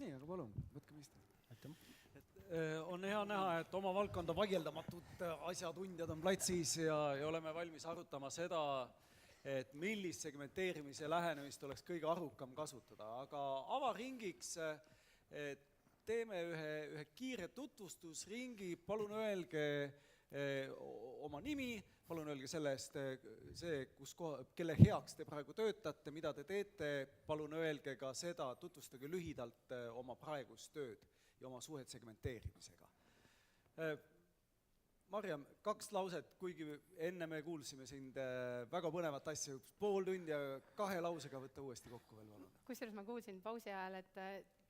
Nii, aga palun, võtke mõista. On hea näha, et oma valdkonda vaieldamatult asjatundjad on platsis ja oleme valmis arutama seda, et millist segmenteerimise lähenemist oleks kõige arukam kasutada. Aga avaringiks teeme ühe kiire tutvustusringi. Palun öelge oma nimi, palun öelge sellest, kelle heaks te praegu töötate, mida te teete, palun öelge ka seda, tutvustage lühidalt oma praegust tööd ja oma suhet segmenteerimisega. Marjam, 2 lauset, kuigi enne me kuulsime sind väga põnevat asja, pool tundi ja 2 lausega võtta uuesti kokku veel palun. Kusjuures ma kuulsin pausi ajal, et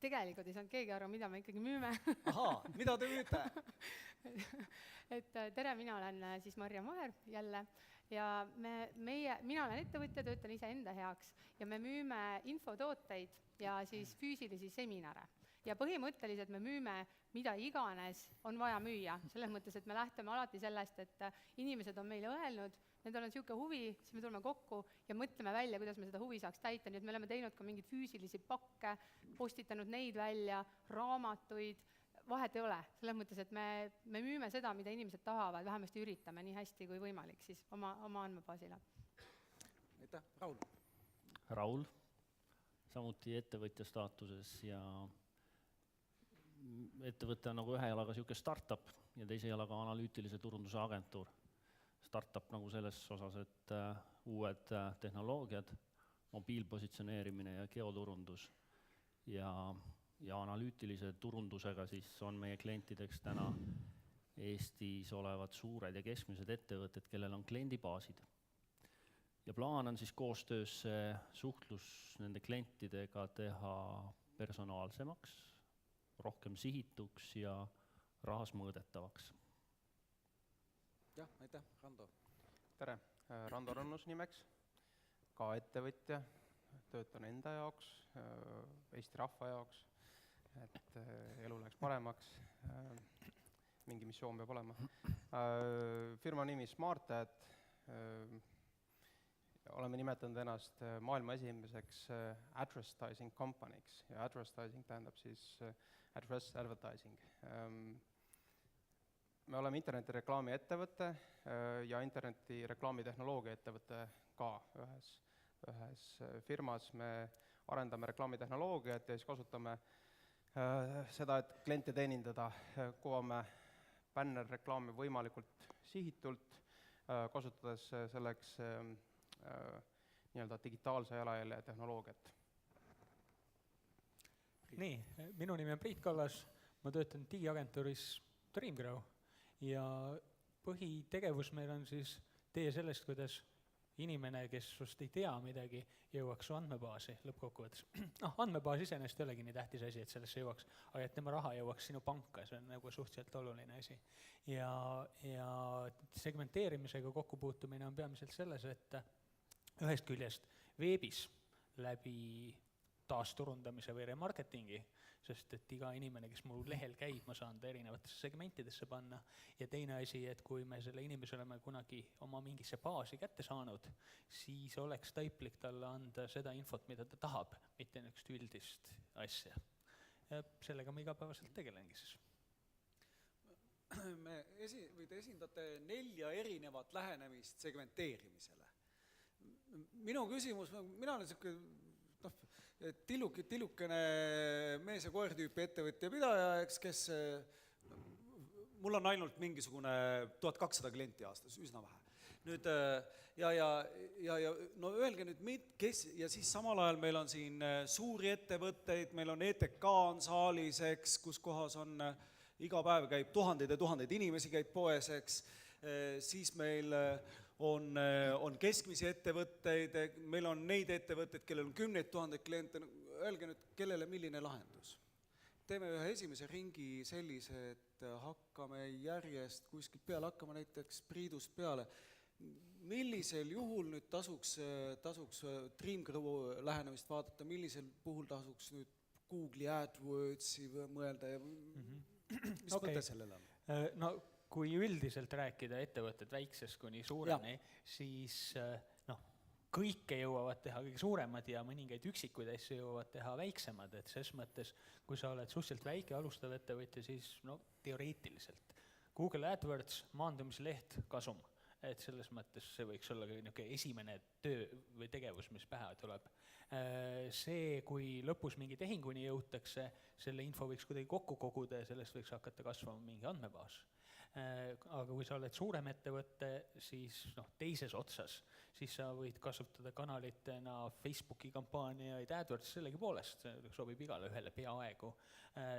tegelikult ei saanud keegi aru, mida me ikkagi müüme. Ahaa, mida te müüte? Tere, mina olen siis Marjam Vaher jälle ja mina olen ettevõtja, töötan ise enda heaks ja me müüme infotooteid ja siis füüsilisi seminare. Ja põhimõtteliselt me müüme mida iganes on vaja müüa. Selles mõttes, et me lähtume alati sellest, et inimesed on meile öelnud, nendel on niisugune huvi, siis me tuleme kokku ja mõtleme välja, kuidas me seda huvi saaks täita. Nii et me oleme teinud ka mingeid füüsilisi pakke, postitanud neid välja, raamatuid, vahet ei ole. Selles mõttes, et me müüme seda, mida inimesed tahavad, vähemasti üritame nii hästi kui võimalik siis oma andmebaasile. Aitäh, Raul. Raul, samuti ettevõtja staatuses ja ettevõte on nagu ühe jalaga siuke startup ja teise jalaga analüütilise turunduse agentuur. Startup nagu selles osas, et uued tehnoloogiad, mobiilpositsioneerimine ja geoturundus ja analüütilise turundusega siis on meie klientideks täna Eestis olevad suured ja keskmised ettevõtted, kellel on kliendibaasid. Ja plaan on siis koostöös suhtlus nende klientidega teha personaalsemaks, rohkem sihituks ja rahas mõõdetavaks. Jah, aitäh, Rando. Tere, Rando Rannus nimeks, ka ettevõtja, töötan enda jaoks, Eesti rahva jaoks, et elu läheks paremaks, mingi missioon peab olema. Firma nimi SmartAd, oleme nimetanud ennast maailma esimeseks advertising company'ks ja advertising tähendab siis address advertising. Me oleme internetireklaami ettevõte ja internetireklaami tehnoloogia ettevõte ka ühes firmas. Me arendame reklaamitehnoloogiat ja siis kasutame seda, et kliente teenindada, kuvame bannerreklaami võimalikult sihitult, kasutades selleks nii-öelda digitaalse jalajälje tehnoloogiat. Nii, minu nimi on Priit Kallas, ma töötan digiagentuuris Dreamgrow ja põhitegevus meil on siis tee sellest, kuidas inimene, kes sust ei tea midagi, jõuaks su andmebaasi lõppkokkuvõttes. Andmebaas iseenesest ei olegi nii tähtis asi, et sellesse jõuaks, aga et tema raha jõuaks sinu panka, see on nagu suhteliselt oluline asi. Ja segmenteerimisega kokkupuutumine on peamiselt selles, et ühest küljest veebis läbi taasturundamise või remarketingi, sest et iga inimene, kes mul lehel käib, ma saan ta erinevatesse segmentidesse panna. Ja teine asi, et kui me selle inimese oleme kunagi oma mingisse baasi kätte saanud, siis oleks taiplik talle anda seda infot, mida ta tahab, mitte niisugust üldist asja. Ja sellega ma igapäevaselt tegelengi siis. Te esindate 4 erinevat lähenemist segmenteerimisele. Minu küsimus, mina olen tillukene mees ja koer tüüpi ettevõtja pidaja, kes mul on ainult mingisugune 1200 klienti aastas, üsna vähe. Nüüd, no öelge nüüd, kes, ja siis samal ajal meil on siin suuri ettevõtteid, meil on ETK on saalis, kus kohas on iga päev käib tuhandeid ja tuhandeid inimesi käib poes, siis meil on keskmisi ettevõtteid, meil on neid ettevõtteid, kellel on 10 000 kliente, öelge nüüd, kellele milline lahendus. Teeme ühe esimese ringi sellise, et hakkame järjest kuskilt peale, hakkame näiteks Priidust peale. Millisel juhul nüüd tasuks Dreamgrow lähenemist vaadata, millisel puhul tasuks nüüd Google'i AdWordsi mõelda ja mis mõte sellele on? No kui üldiselt rääkida ettevõtted väiksest kuni suureni, siis kõike jõuavad teha kõige suuremad ja mõningaid üksikuid asju jõuavad teha väiksemad, et ses mõttes, kui sa oled suhteliselt väike alustav ettevõtja, siis no teoreetiliselt. Google AdWords, maandumisleht, kasum. Et selles mõttes see võiks olla esimene töö või tegevus, mis pähe tuleb. See, kui lõpus mingi tehinguni jõutakse, selle info võiks kuidagi kokku koguda ja sellest võiks hakata kasvama mingi andmebaas. Aga kui sa oled suurem ettevõtte, siis teises otsas, siis sa võid kasutada kanalitena Facebooki kampaaniaid, AdWords sellegi poolest, see sobib igale ühele peaaegu.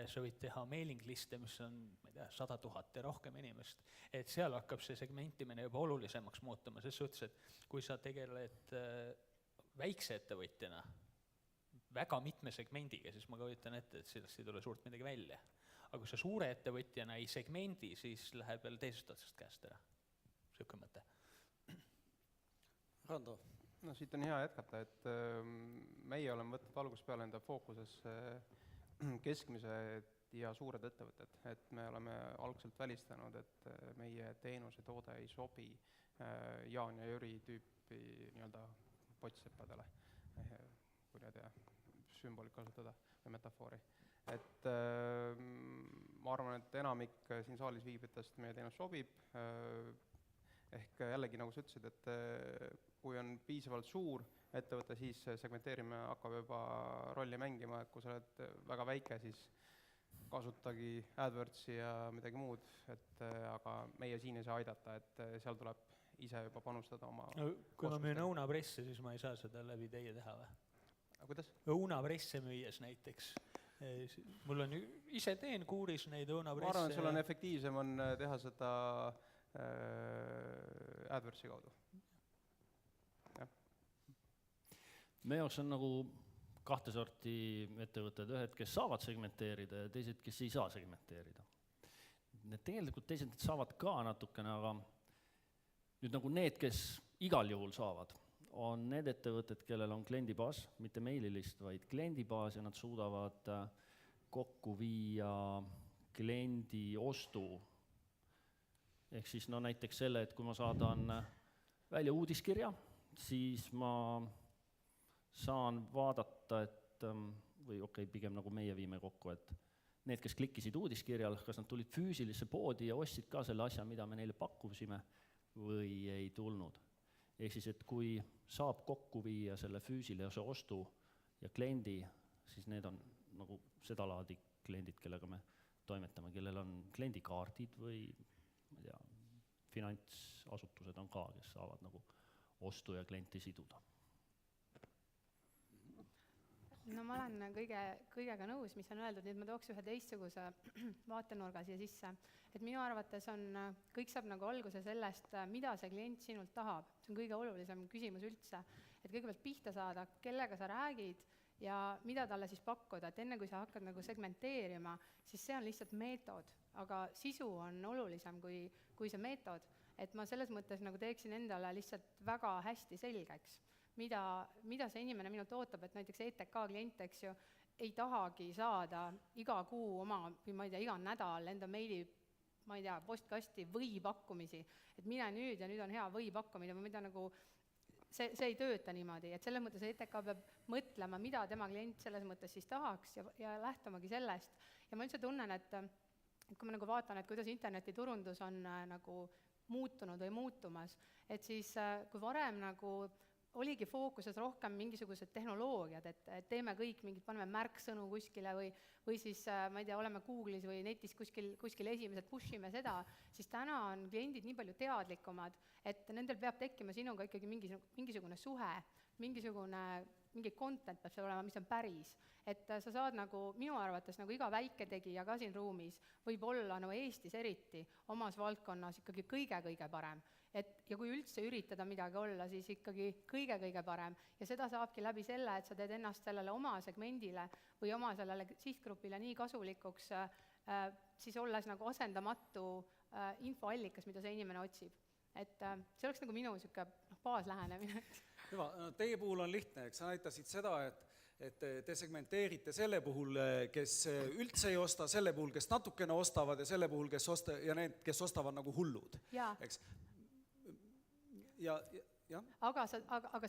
Sa võid teha mailing liste, mis on 100 000 ja rohkem inimest. Et seal hakkab see segmentimine juba olulisemaks muutuma, ses suhtes, et kui sa tegeled väikse ettevõtjana väga mitme segmendiga, siis ma kujutan ette, et sellest ei tule suurt midagi välja. Aga kui sa suure ettevõtjana ei segmendi, siis läheb veel teisest otsast käest ära. Siuke mõte. Rando? No siit on hea jätkata, et meie oleme võtnud algusest peale enda fookuses keskmised ja suured ettevõtted. Et me oleme algselt välistanud, et meie teenuse toode ei sobi Jaan ja Jüri tüüpi nii-öelda pottseppadele, kui need sümbolit kasutada või metafoori. Et ma arvan, et enamik siin saalis viibitest meie teenus sobib. Ehk jällegi, nagu sa ütlesid, et kui on piisavalt suur ettevõte, siis segmenteerimine hakkab juba rolli mängima, et kui sa oled väga väike, siis kasutagi AdWordsi ja midagi muud, aga meie siin ei saa aidata, et seal tuleb ise juba panustada oma kui ma müün õunapresse, siis ma ei saa seda läbi teie teha või? Kuidas? Õunapresse müües näiteks. Mul on ise teen kuuris neid õunapresse. Ma arvan, et sul on efektiivsem on teha seda AdWordsi kaudu. Meie jaoks on nagu kahte sorti ettevõtted, ühed, kes saavad segmenteerida ja teised, kes ei saa segmenteerida. Tegelikult teised saavad ka natukene, aga nüüd nagu need, kes igal juhul saavad, on need ettevõtted, kellel on kliendibaas, mitte meililist, vaid kliendibaas ja nad suudavad kokku viia kliendi ostu. Ehk siis näiteks selle, et kui ma saadan välja uudiskirja, siis ma saan vaadata, et või pigem nagu meie viime kokku, et need, kes klikkisid uudiskirjal, kas nad tulid füüsilisse poodi ja ostsid ka selle asja, mida me neile pakkusime või ei tulnud. Ehk siis, et kui saab kokku viia selle füüsilise ostu ja kliendi, siis need on nagu seda laadi kliendid, kellega me toimetame, kellel on kliendikaardid või ma ei tea, finantsasutused on ka, kes saavad nagu ostu ja klienti siduda. No ma olen kõigega nõus, mis on öeldud, nii et ma tooks ühe teistsuguse vaatenurga siia sisse. Et minu arvates kõik saab nagu alguse sellest, mida see klient sinult tahab. See on kõige olulisem küsimus üldse. Et kõigepealt pihta saada, kellega sa räägid ja mida talle siis pakkuda. Et enne kui sa hakkad nagu segmenteerima, siis see on lihtsalt meetod, aga sisu on olulisem kui see meetod. Et ma selles mõttes nagu teeksin endale lihtsalt väga hästi selgeks. Mida see inimene minult ootab, et näiteks ETK klient, eks ju, ei tahagi saada iga kuu oma, või ma ei tea, iga nädal enda meili, ma ei tea, postkasti või pakkumisi, et mine nüüd ja nüüd on hea või pakkumine, või mida nagu, see ei tööta niimoodi, et selles mõttes ETK peab mõtlema, mida tema klient selles mõttes siis tahaks ja lähtumagi sellest. Ja ma üldse tunnen, et kui ma nagu vaatan, et kuidas internetiturundus on nagu muutunud või muutumas, et siis kui varem nagu oligi fookuses rohkem mingisugused tehnoloogiad, et teeme kõik mingid, paneme märksõnu kuskile või siis, ma ei tea, oleme Google'is või netis kuskil esimesed pushime seda, siis täna on kliendid nii palju teadlikumad, et nendel peab tekkima sinuga ikkagi mingisugune suhe, mingi content peab seal olema, mis on päris. Et sa saad nagu, minu arvates nagu iga väiketegija ka siin ruumis võib olla nagu Eestis eriti omas valdkonnas ikkagi kõige parem. Ja kui üldse üritada midagi olla, siis ikkagi kõige parem. Ja seda saabki läbi selle, et sa teed ennast sellele oma segmendile või oma sellele sihtgrupile nii kasulikuks, siis olles nagu asendamatu infoallikas, mida see inimene otsib. Et see oleks nagu minu baaslähenemine. Hüva, teie puhul on lihtne, eks sa näitasid seda, et te segmenteerite selle puhul, kes üldse ei osta, selle puhul, kes natukene ostavad ja selle puhul, ja need, kes ostavad nagu hullud. Eks? jah, aga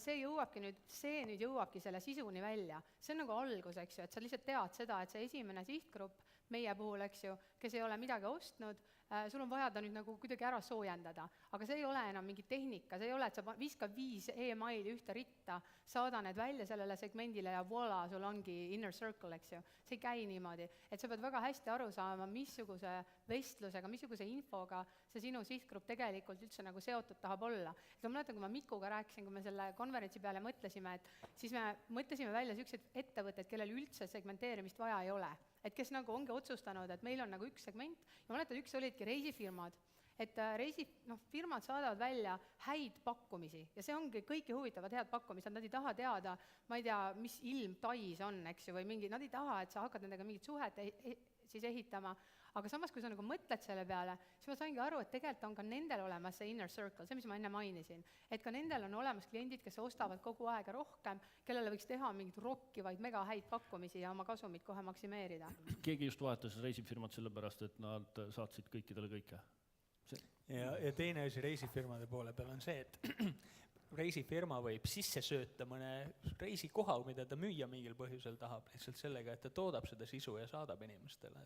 see nüüd jõuabki selle sisuni välja. See on nagu algus, eks ju, et sa lihtsalt tead seda, et see esimene sihtgrupp meie puhul, eks ju, kes ei ole midagi ostnud, sul on vaja ta nüüd nagu kuidagi ära soojendada. Aga see ei ole enam mingi tehnika, see ei ole, et sa viskad 5 e-maili ühte ritta, saada need välja sellele segmendile ja voilà, sul ongi inner circle, eks ju. See ei käi niimoodi, et sa pead väga hästi aru saama, missuguse vestlusega, missuguse infoga see sinu sihtgrupp tegelikult üldse nagu seotud tahab olla. Ma mäletan, kui ma Mikuga rääkisin, kui me selle konverentsi peale mõtlesime, et siis me mõtlesime välja sellised ettevõtted, kellel üldse segmenteerimist vaja ei ole. Et kes nagu ongi otsustanud, et meil on nagu üks segment, ja ma mäletan, üks olidki reisifirmad, et firmad saadavad välja häid pakkumisi ja see ongi kõiki huvitavad head pakkumised, nad ei taha teada, ma ei tea, mis ilm Tais on, eks ju, või mingi, nad ei taha, et sa hakkad nendega mingit suhet siis ehitama, aga samas, kui sa nagu mõtled selle peale, siis ma saingi aru, et tegelikult on ka nendel olemas see inner circle, see, mis ma enne mainisin, et ka nendel on olemas kliendid, kes ostavad kogu aeg rohkem, kellele võiks teha mingit rokkivaid mega häid pakkumisi ja oma kasumit kohe maksimeerida. Keegi just vahetas reisifirmat sellepärast, et nad saatsid kõikidele kõike. Ja teine asi reisifirmade poole peal on see, et reisifirma võib sisse sööta mõne reisikoha, mida ta müüa mingil põhjusel tahab, lihtsalt sellega, et ta toodab seda sisu ja saadab inimestele.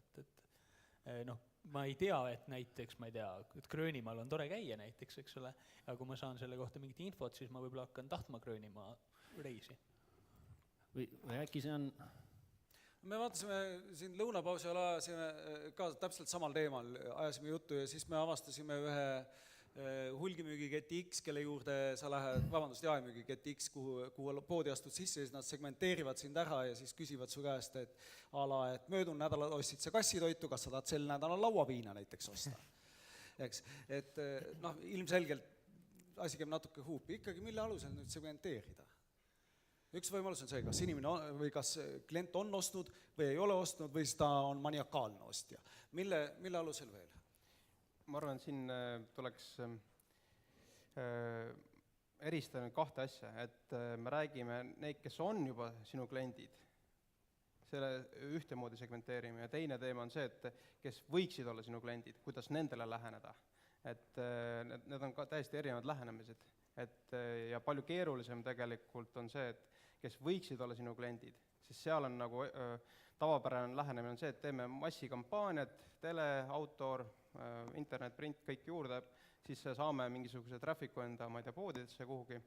Ma ei tea, et näiteks, ma ei tea, et Gröönimaal on tore käia näiteks, eks ole, aga kui ma saan selle kohta mingit infot, siis ma võib-olla hakkan tahtma Gröönimaa reisi. Või äkki see on... Me vaatasime siin lõunapausi ajal ajasime ka täpselt samal teemal, ajasime juttu ja siis me avastasime ühe hulgimüügiketi X, kelle juurde sa lähed, jaemüügiketi X, kuhu poodi astud sisse, siis nad segmenteerivad sind ära ja siis küsivad su käest, et et möödunud nädalal ostsid sa kassitoitu, kas sa tahad sel nädalal lauaviina näiteks osta. Eks, et ilmselgelt asi käib natuke huupi, ikkagi mille alusel nüüd segmenteerida? Üks võimalus on see, kas inimene või kas klient on ostnud või ei ole ostnud või ta on maniakaalne ostja. Mille alusel veel? Ma arvan, siin tuleks eristada kahte asja, et me räägime neid, kes on juba sinu kliendid, selle ühtemoodi segmenteerime ja teine teema on see, et kes võiksid olla sinu kliendid, kuidas nendele läheneda. Et need on ka täiesti erinevad lähenemised. Ja palju keerulisem tegelikult on see, et kes võiksid olla sinu kliendid, siis seal on nagu tavapärane lähenemine on see, et teeme massikampaaniad, tele, outdoor, internet, print, kõik juurde, siis saame mingisuguse trafficu enda, ma ei tea, poodidesse kuhugi.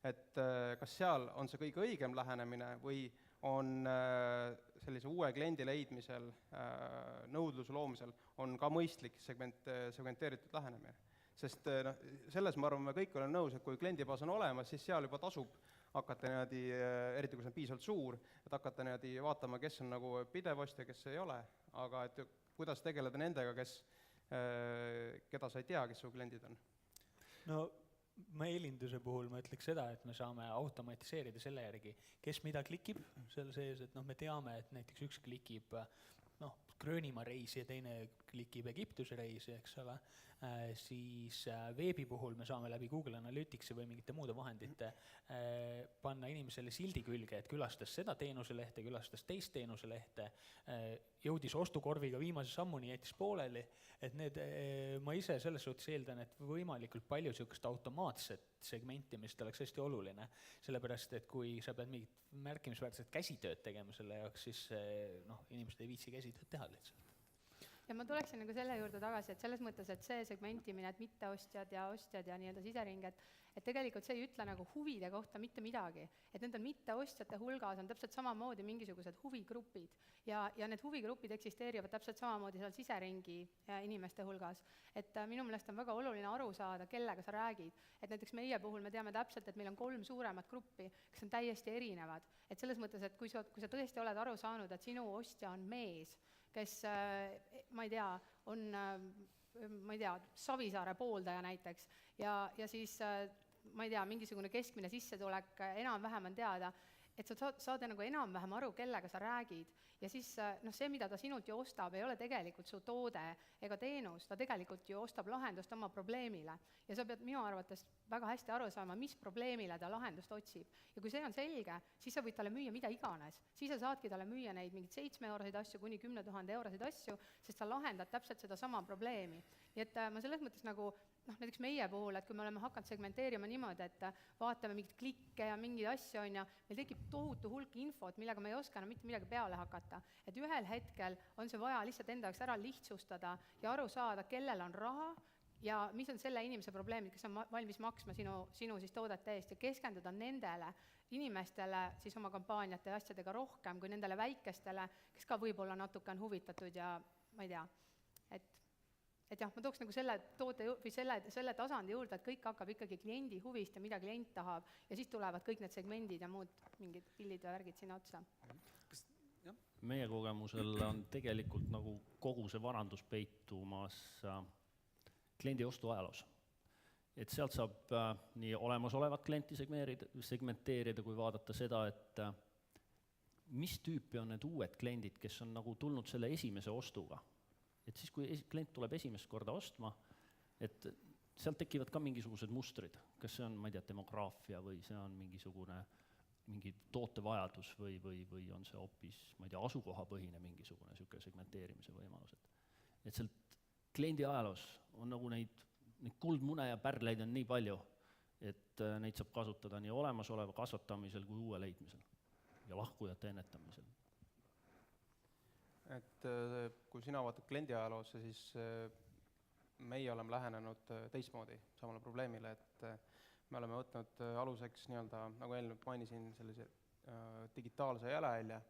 Et kas seal on see kõige õigem lähenemine või on sellise uue kliendi leidmisel, nõudluse loomisel, on ka mõistlik segmenteeritud lähenemine. Sest selles ma arvan, me kõik olen nõus, et kui kliendibaas on olemas, siis seal juba tasub hakata niimoodi, eriti kui see on piisavalt suur, et hakata niimoodi vaatama, kes on nagu pidev ostja, kes ei ole, aga et kuidas tegeleda nendega, keda sa ei tea, kes su kliendid on? No meilinduse puhul ma ütleks seda, et me saame automatiseerida selle järgi, kes mida klikib selle sees, et me teame, et näiteks üks klikib Gröönimaa reisi ja teine klikib Egiptuse reisi, eks ole, siis veebi puhul me saame läbi Google Analyticsi või mingite muude vahendite panna inimesele sildi külge, et külastas seda teenuselehte, külastas teist teenuselehte, jõudis ostukorviga viimase sammuni, jättis pooleli, et ma ise selles suhtes eeldan, et võimalikult palju sellist automaatset segmentimist oleks hästi oluline, sellepärast, et kui sa pead mingit märkimisväärset käsitööd tegema selle jaoks, siis inimesed ei viitsi käsitööd teha lihtsalt. Ja ma tuleksin nagu selle juurde tagasi, et selles mõttes, et see segmentimine, et mitteostjad ja ostjad ja nii-öelda sisering, et tegelikult see ei ütle nagu huvide kohta mitte midagi. Et nendel mitteostjate hulgas on täpselt samamoodi mingisugused huvigrupid ja need huvigrupid eksisteerivad täpselt samamoodi seal siseringi inimeste hulgas. Et minu meelest on väga oluline aru saada, kellega sa räägid. Et näiteks meie puhul me teame täpselt, et meil on 3 suuremat gruppi, kes on täiesti erinevad. Et selles mõttes, et kui sa tõesti oled aru saanud, et sinu ostja on mees, kes, ma ei tea, on, Savisaare pooldaja näiteks ja siis, ma ei tea, mingisugune keskmine sissetulek enam-vähem on teada, et sa saad nagu enam-vähem aru, kellega sa räägid ja siis see, mida ta sinult ju ostab, ei ole tegelikult su toode ega teenus, ta tegelikult ju ostab lahendust oma probleemile ja sa pead minu arvates väga hästi aru saama, mis probleemile ta lahendust otsib. Ja kui see on selge, siis sa võid talle müüa mida iganes. Siis sa saadki talle müüa neid mingid 7-euroseid asju kuni 10 000 euroseid asju, sest sa lahendad täpselt seda sama probleemi. Nii et ma selles mõttes nagu näiteks meie puhul, et kui me oleme hakanud segmenteerima niimoodi, et vaatame mingeid klikke ja mingeid asju, meil tekib tohutu hulk infot, millega me ei oska enam mitte midagi peale hakata. Et ühel hetkel on see vaja lihtsalt enda jaoks ära lihtsustada ja aru saada, kellel on raha ja mis on selle inimese probleemid, kes on valmis maksma sinu siis toodete eest ja keskenduda nendele inimestele siis oma kampaaniate ja asjadega rohkem kui nendele väikestele, kes ka võib-olla natuke on huvitatud ja ma ei tea, et jah, ma tooks nagu selle toote või selle tasandi juurde, et kõik hakkab ikkagi kliendi huvist ja mida klient tahab ja siis tulevad kõik need segmendid ja muud mingid pillid ja värgid sinna otsa. Meie kogemusel on tegelikult nagu kogu see varandus peitumas kliendi ostuajaloos. Et sealt saab nii olemasolevat klienti segmenteerida, kui vaadata seda, et mis tüüpi on need uued kliendid, kes on nagu tulnud selle esimese ostuga. Et siis, kui klient tuleb esimest korda ostma, et sealt tekivad ka mingisugused mustrid, kas see on, ma ei tea, demograafia või see on mingi tootevajadus või on see hoopis, ma ei tea, asukohapõhine mingisugune selline segmenteerimise võimalus. Et sealt kliendi ajaloos on nagu neid kuldmune ja pärleid on nii palju, et neid saab kasutada nii olemasoleva kasvatamisel kui uue leidmisel ja lahkujate ennetamisel. Et kui sina vaatad kliendi ajaloosse, siis meie oleme lähenenud teistmoodi samale probleemile, et me oleme võtnud aluseks nii-öelda, nagu eelnevalt mainisin, sellise digitaalse jalajälje,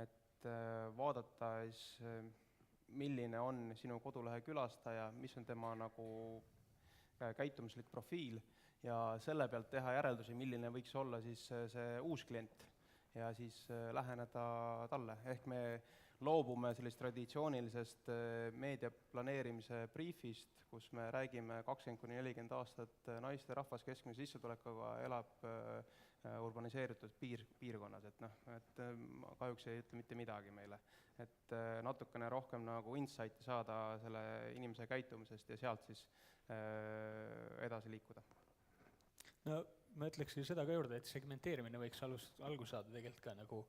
et vaadata siis, milline on sinu kodulehe külastaja, mis on tema nagu käitumislik profiil ja selle pealt teha järeldusi, milline võiks olla siis see uus klient ja siis läheneda talle. Ehk me loobume sellist traditsioonilisest meediaplaneerimise briefist, kus me räägime 20–40 aastat naiste rahvas keskmise sissetulekuga elab urbaniseeritud piirkonnas, et kahjuks ei ütle mitte midagi meile. Et natukene rohkem nagu insighti saada selle inimese käitumisest ja sealt siis edasi liikuda. No ma ütleksin seda ka juurde, et segmenteerimine võiks algus saada tegelikult ka nagu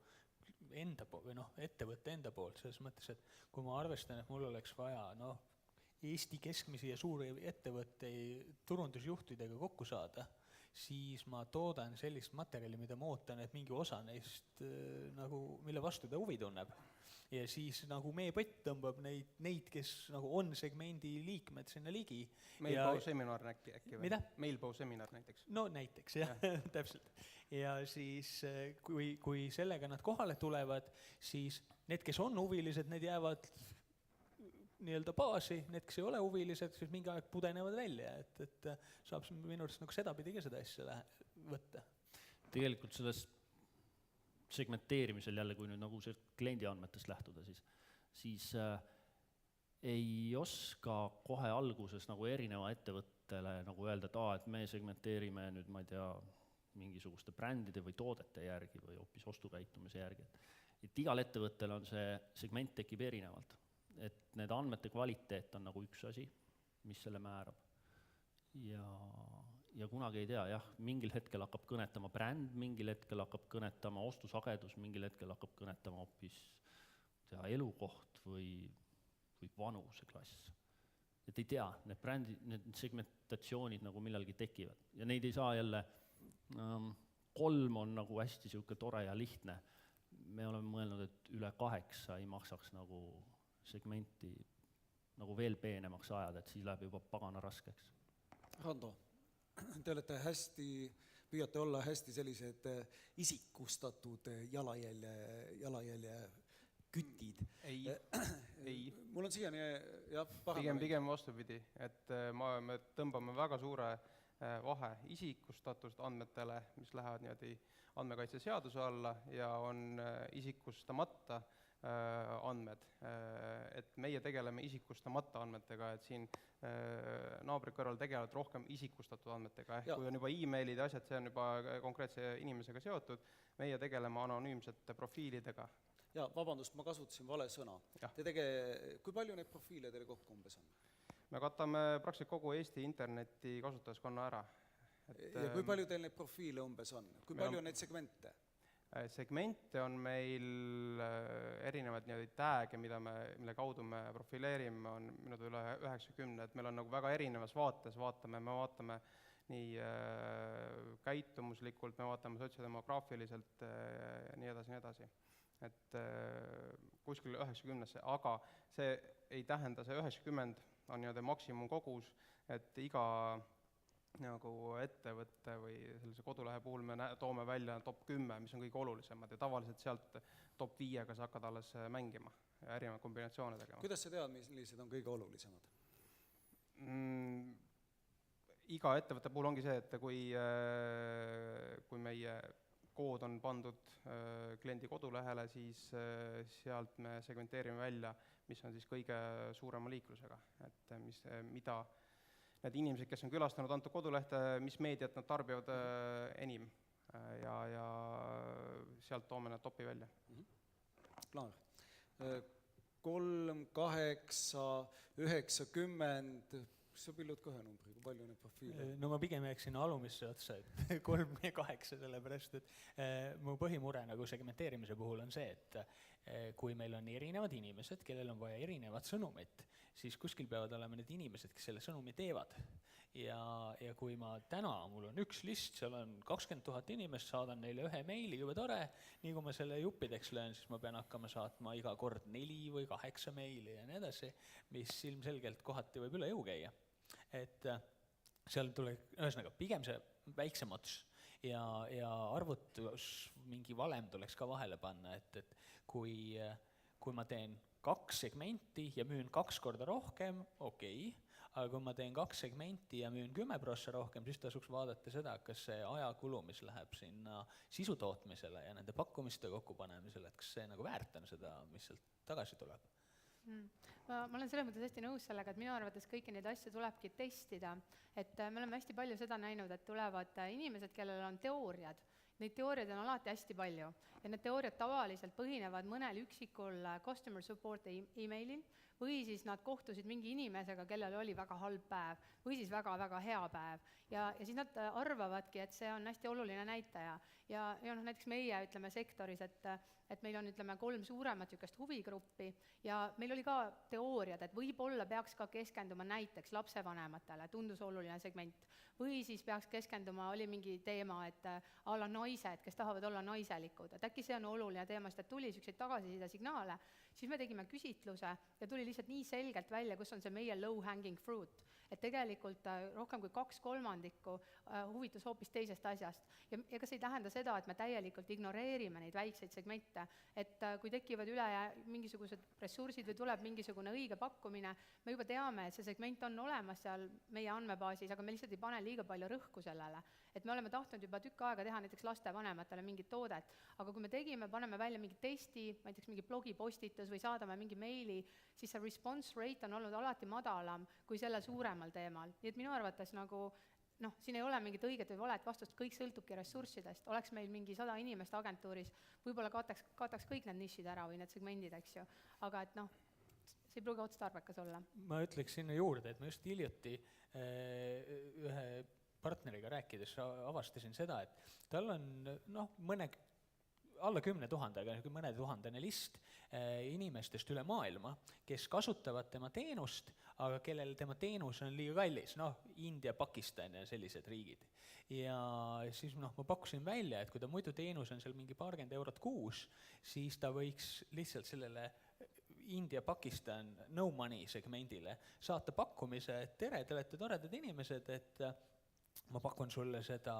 enda või ettevõtte enda poolt, selles mõttes, et kui ma arvestan, et mul oleks vaja Eesti keskmisi ja suuri ettevõtteid turundusjuhtidega kokku saada, siis ma toodan sellist materjali, mida ma ootan, et mingi osa neist, nagu, mille vastu ta huvi tunneb. Ja siis nagu meie pott tõmbab neid, kes nagu on segmendi liikmed sinna ligi. Mailbow seminar äkki või? Mida? Mailbow seminar näiteks. No näiteks, jah, täpselt. Ja siis, kui sellega nad kohale tulevad, siis need, kes on huvilised, need jäävad nii-öelda baasi, need, kes ei ole huvilised, siis mingi aeg pudenevad välja, et saab minu arust nagu sedapidi ka seda asja võtta. Tegelikult sellest segmenteerimisel jälle, kui nüüd nagu see kliendi andmetest lähtuda, siis ei oska kohe alguses nagu erineva ettevõttele nagu öelda, et me segmenteerime nüüd, ma ei tea, mingisuguste brändide või toodete järgi või hoopis ostukäitumise järgi. Et igal ettevõttel on see segment tekib erinevalt. Et need andmete kvaliteet on nagu üks asi, mis selle määrab. Ja kunagi ei tea, jah, mingil hetkel hakkab kõnetama bränd, mingil hetkel hakkab kõnetama ostusagedus, mingil hetkel hakkab kõnetama hoopis elukoht või vanuseklass. Et ei tea, need brändid, need segmentatsioonid nagu millalgi tekivad. Ja neid ei saa jälle, 3 on nagu hästi siuke tore ja lihtne. Me oleme mõelnud, et üle 8 ei maksaks nagu segmenti nagu veel peenemaks ajada, et siis läheb juba pagana raskeks. Rando, te olete püüate olla hästi sellised isikustatud jalajälje kütid. Ei. Mul on siiani, pigem vastupidi, et me tõmbame väga suure vahe isikustatud andmetele, mis lähevad niimoodi andmekaitse seaduse alla ja on isikustamata andmed. Et meie tegeleme isikustamata andmetega, et siin naabri kõrval tegelevad rohkem isikustatud andmetega, ehk kui on juba e-mailid ja asjad, see on juba konkreetse inimesega seotud, meie tegeleme anonüümsete profiilidega. Ja vabandust, ma kasutasin vale sõna. Kui palju neid profiile teile kokku umbes on? Me katame praktiliselt kogu Eesti interneti kasutajaskonna ära. Ja kui palju teil neid profiile umbes on? Kui palju on neid segmente? Segmente on meil erinevaid tag'e, mille kaudu me profileerime, on minu üle 90, et meil on nagu väga erinevas vaates, me vaatame nii käitumuslikult, me vaatame sotsiodemograafiliselt nii edasi. Et kuskil 90-sse, aga see ei tähenda, see 90 on maksimumkogus, et iga nagu ettevõtte või sellise kodulehe puhul me toome välja top 10, mis on kõige olulisemad ja tavaliselt sealt top 5-ga sa hakkad alles mängima ja erinevaid kombinatsioone tegema. Kuidas sa tead, millised on kõige olulisemad? Iga ettevõtte puhul ongi see, et kui meie kood on pandud kliendi kodulehele, siis sealt me segmenteerime välja, mis on siis kõige suurema liiklusega, et mida need inimesed, kes on külastanud antud kodulehte, mis meediat nad tarbivad enim ja sealt toome nad topi välja. Plaar. 3, 8, 90, kas sa pillud ka ühe numbri, kui palju need profiile? No ma pigem jääksin alumisse otsa, et 3 ja 8, sellepärast, et mu põhimure nagu segmenteerimise puhul on see, et kui meil on erinevad inimesed, kellel on vaja erinevat sõnumit, siis kuskil peavad olema need inimesed, kes selle sõnumi teevad. Ja kui mul on üks list, seal on 20 000 inimest, saadan neile ühe meili, juba tore, nii kui ma selle juppideks löön, siis ma pean hakkama saatma iga kord 4 või 8 meili ja nii edasi, mis ilmselgelt kohati võib üle jõu käia. Et seal tuleb, ühesõnaga, pigem see väiksem ots ja arvutus, mingi valem tuleks ka vahele panna, et kui ma teen 2 segmenti ja müün 2 korda rohkem, okei, aga kui ma teen 2 segmenti ja müün 10% rohkem, siis tasuks vaadata seda, kas see ajakulu, mis läheb sinna sisu tootmisele ja nende pakkumiste kokkupanemisele, et kas see nagu väärt on seda, mis sealt tagasi tuleb. Ma olen selles mõttes hästi nõus sellega, et minu arvates kõiki neid asju tulebki testida, et me oleme hästi palju seda näinud, et tulevad inimesed, kellel on teooriad. Neid teooriaid on alati hästi palju ja need teooriad tavaliselt põhinevad mõnel üksikul customer support emailil või siis nad kohtusid mingi inimesega, kellel oli väga halb päev või siis väga-väga hea päev ja siis nad arvavadki, et see on hästi oluline näitaja ja näiteks meie ütleme sektoris, et meil on 3 suuremat huvigruppi ja meil oli ka teooriad, et võib-olla peaks ka keskenduma näiteks lapsevanematele, tundus oluline segment või siis peaks keskenduma, oli mingi teema, et alla naised, kes tahavad olla naiselikud, et äkki see on oluline teema, sest et tuli selliseid tagasiside signaale, siis me tegime küsitluse ja tuli lihtsalt nii selgelt välja, kus on see meie low hanging fruit, et tegelikult rohkem kui 2/3 huvitus hoopis teisest asjast ja kas ei tähenda seda, et me täielikult ignoreerime neid väikseid segmente, et kui tekivad üle mingisugused ressursid või tuleb mingisugune õige pakkumine, me juba teame, et see segment on olemas seal meie andmebaasis, aga me lihtsalt ei pane liiga palju rõhku sellele, et me oleme tahtnud juba tükk aega teha näiteks lastevanematele mingit toodet, aga kui me paneme välja mingi testi, näiteks mingi blogipostitus või saadame mingi meili, siis see response rate on olnud alati madalam kui selle suuremal teemal, nii et minu arvates siin ei ole mingit õiget või valet vastust, kõik sõltubki ressurssidest, oleks meil mingi 100 inimest agentuuris, võib-olla kataks kõik need nišid ära või need segmendid, eks ju, aga et see ei pruugi otstarbekas olla. Ma ütleks sinna juurde, et ma just hiljuti ühe partneriga rääkides avastasin seda, et tal on alla 10 000, aga mõne tuhandene list inimestest üle maailma, kes kasutavad tema teenust, aga kellel tema teenus on liiga kallis, India, Pakistan ja sellised riigid. Ja siis ma pakkusin välja, et kui ta muidu teenus on seal mingi paarkümmend eurot kuus, siis ta võiks lihtsalt sellele India, Pakistan, no money segmendile saata pakkumise, et tere, te olete toredad inimesed, et ma pakun sulle seda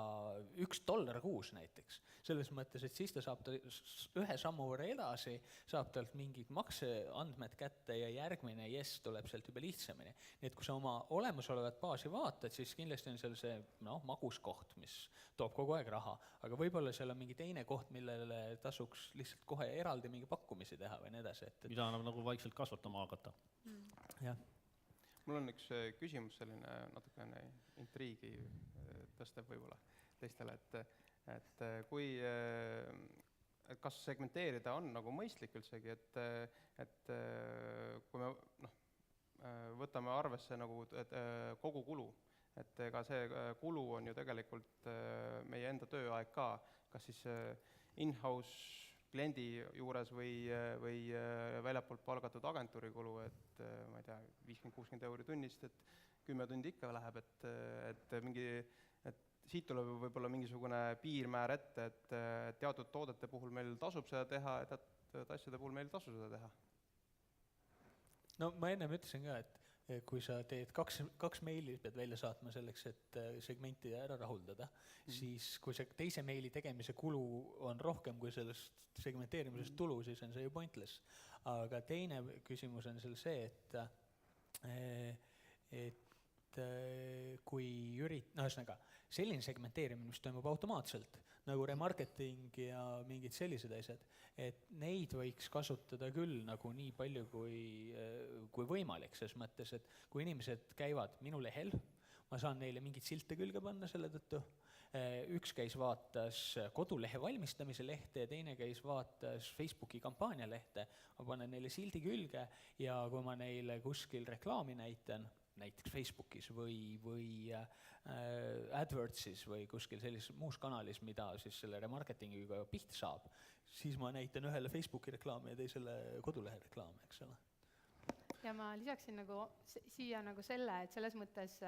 $1 kuus näiteks. Selles mõttes, et siis ta saab ühe sammu võrra edasi, saab talt mingid makseandmed kätte ja järgmine tuleb sealt juba lihtsamini. Nii et kui sa oma olemasolevat baasi vaatad, siis kindlasti on seal see magus koht, mis toob kogu aeg raha. Aga võib-olla seal on mingi teine koht, millele tasuks lihtsalt kohe eraldi mingi pakkumisi teha või nii edasi. Mida annab nagu vaikselt kasvatama hakata. Jah. Mul on üks küsimus selline natukene intriigi tõstab võib-olla teistele, et kas segmenteerida on nagu mõistlik üldsegi, et kui me võtame arvesse nagu kogu kulu, et ega see kulu on ju tegelikult meie enda tööaeg ka, kas siis in-house kliendi juures või väljapoolt palgatud agentuuri kulu, et ma ei tea, 50-60 euri tunnist, et 10 tundi ikka läheb, et siit tuleb võib-olla mingisugune piirmäär ette, et teatud toodete puhul meil tasub seda teha ja teatud asjade puhul meil ei tasu seda teha. No ma ennem ütlesin ka, et kui sa teed kaks meili pead välja saatma selleks, et segmenti ära rahuldada, siis kui see teise meili tegemise kulu on rohkem kui sellest segmenteerimisest tulu, siis on see ju pointless. Aga teine küsimus on see, et kui ühesõnaga, selline segmenteerimine, mis toimub automaatselt, nagu remarketing ja mingid sellised asjad, et neid võiks kasutada küll nagu nii palju kui võimalik, ses mõttes, et kui inimesed käivad minu lehel, ma saan neile mingid silte külge panna selle tõttu, üks käis vaatas kodulehe valmistamise lehte ja teine käis vaatas Facebooki kampaania lehte, ma panen neile sildi külge ja kui ma neile kuskil reklaami näitan, näiteks Facebookis või AdWordsis või kuskil sellises muus kanalis, mida siis selle remarketingiga pihta saab, siis ma näitan ühele Facebooki reklaami ja teisele kodulehe reklaami, eks ole. Ja ma lisaksin nagu siia nagu selle, et selles mõttes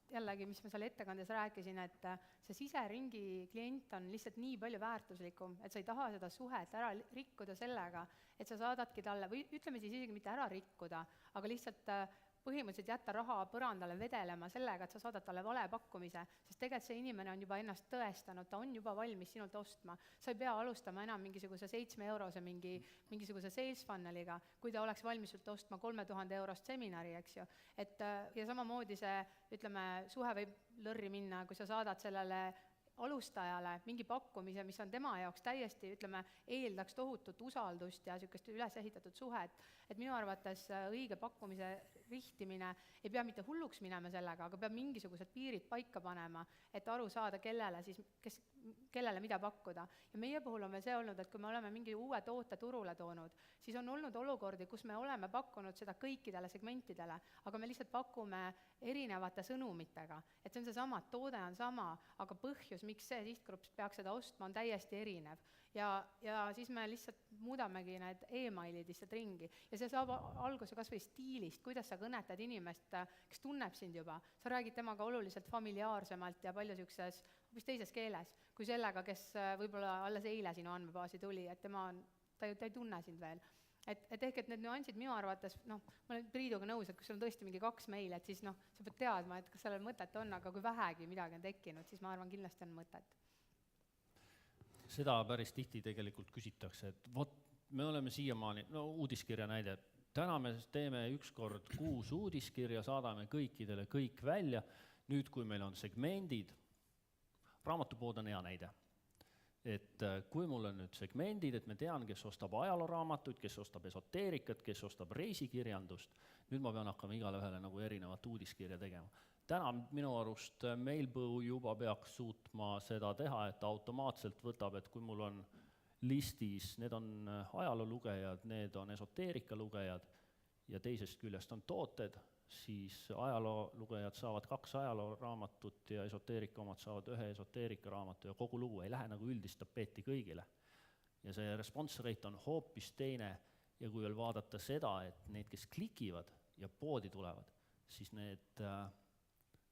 jällegi, mis ma seal ettekandes rääkisin, et see siseringi klient on lihtsalt nii palju väärtuslikum, et sa ei taha seda suhet ära rikkuda sellega, et sa saadadki talle, või ütleme siis isegi mitte ära rikkuda, aga lihtsalt põhimõtteliselt jätta raha põrandale vedelema sellega, et sa saadad talle vale pakkumise, sest tegelikult see inimene on juba ennast tõestanud, ta on juba valmis sinult ostma. Sa ei pea alustama enam mingisuguse 7-eurose mingisuguse sales funneliga, kui ta oleks valmis sult ostma 3000 eurost seminari, eks ju. Ja samamoodi see, ütleme, suhe võib lõrri minna, kui sa saadad sellele alustajale mingi pakkumise, mis on tema jaoks täiesti, ütleme, eeldaks tohutut usaldust ja niisugust üles ehitatud suhet, et minu arvates õige pakkumise rihtimine ei pea mitte hulluks minema sellega, aga peab mingisugused piirid paika panema, et aru saada, kellele mida pakkuda. Ja meie puhul on meil see olnud, et kui me oleme mingi uue toote turule toonud, siis on olnud olukordi, kus me oleme pakkunud seda kõikidele segmentidele, aga me lihtsalt pakume erinevate sõnumitega, et see on seesama, toode on sama, aga põhjus, miks see sihtgrupp peaks seda ostma, on täiesti erinev. Ja siis me lihtsalt muudamegi need e-mailid lihtsalt ringi. Ja see saab alguse kas või stiilist, kuidas sa kõnetad inimest, kes tunneb sind juba. Sa räägid temaga oluliselt familiaarsemalt ja palju niisuguses teises keeles, kui sellega, kes võib-olla alles eile sinu andmebaasi tuli, et ta ei tunne sind veel. Et ehk, et need nüansid minu arvates, ma olen Priiduga nõus, et kui sul on tõesti mingi 2 meili, et siis sa pead teadma, et kas sellel mõtet on, aga kui vähegi midagi on tekkinud, siis ma arvan, kindlasti on mõtet. Seda päris tihti tegelikult küsitakse, et me oleme siiamaani, uudiskirja näide, täna me teeme 1 kord 6 uudiskirja, saadame kõikidele kõik välja, nüüd kui meil on segmendid, raamatupood on hea näide. Et kui mul on nüüd segmendid, et me tean, kes ostab ajalooraamatuid, kes ostab esoteerikat, kes ostab reisikirjandust, nüüd ma pean hakkama igale ühele nagu erinevat uudiskirja tegema. Täna minu arust Mailbow juba peaks suutma seda teha, et automaatselt võtab, et kui mul on listis, need on ajaloolugejad, need on esoteerika lugejad ja teisest küljest on tooted, siis ajaloolugejad saavad 2 ajalooraamatut ja esoteerika omad saavad 1 esoteerika raamatu ja kogu lugu ei lähe nagu üldist tapeeti kõigile. Ja see response rate on hoopis teine ja kui veel vaadata seda, et need, kes klikivad ja poodi tulevad, siis need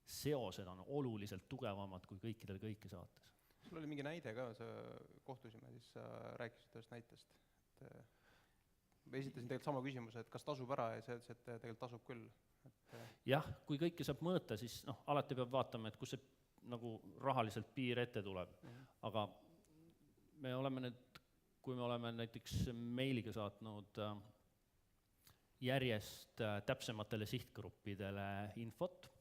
seosed on oluliselt tugevamad kui kõikidel kõike saates. Sul oli mingi näide ka, sa kohtusime, siis sa rääkisid ühest näitest. Esitasin tegelikult sama küsimuse, et kas tasub ära ja see, et tegelikult tasub küll. Jah, kui kõike saab mõõta, siis alati peab vaatama, et kus see nagu rahaliselt piir ette tuleb. Aga me oleme nüüd, kui me oleme näiteks meiliga saatnud järjest täpsematele sihtgruppidele infot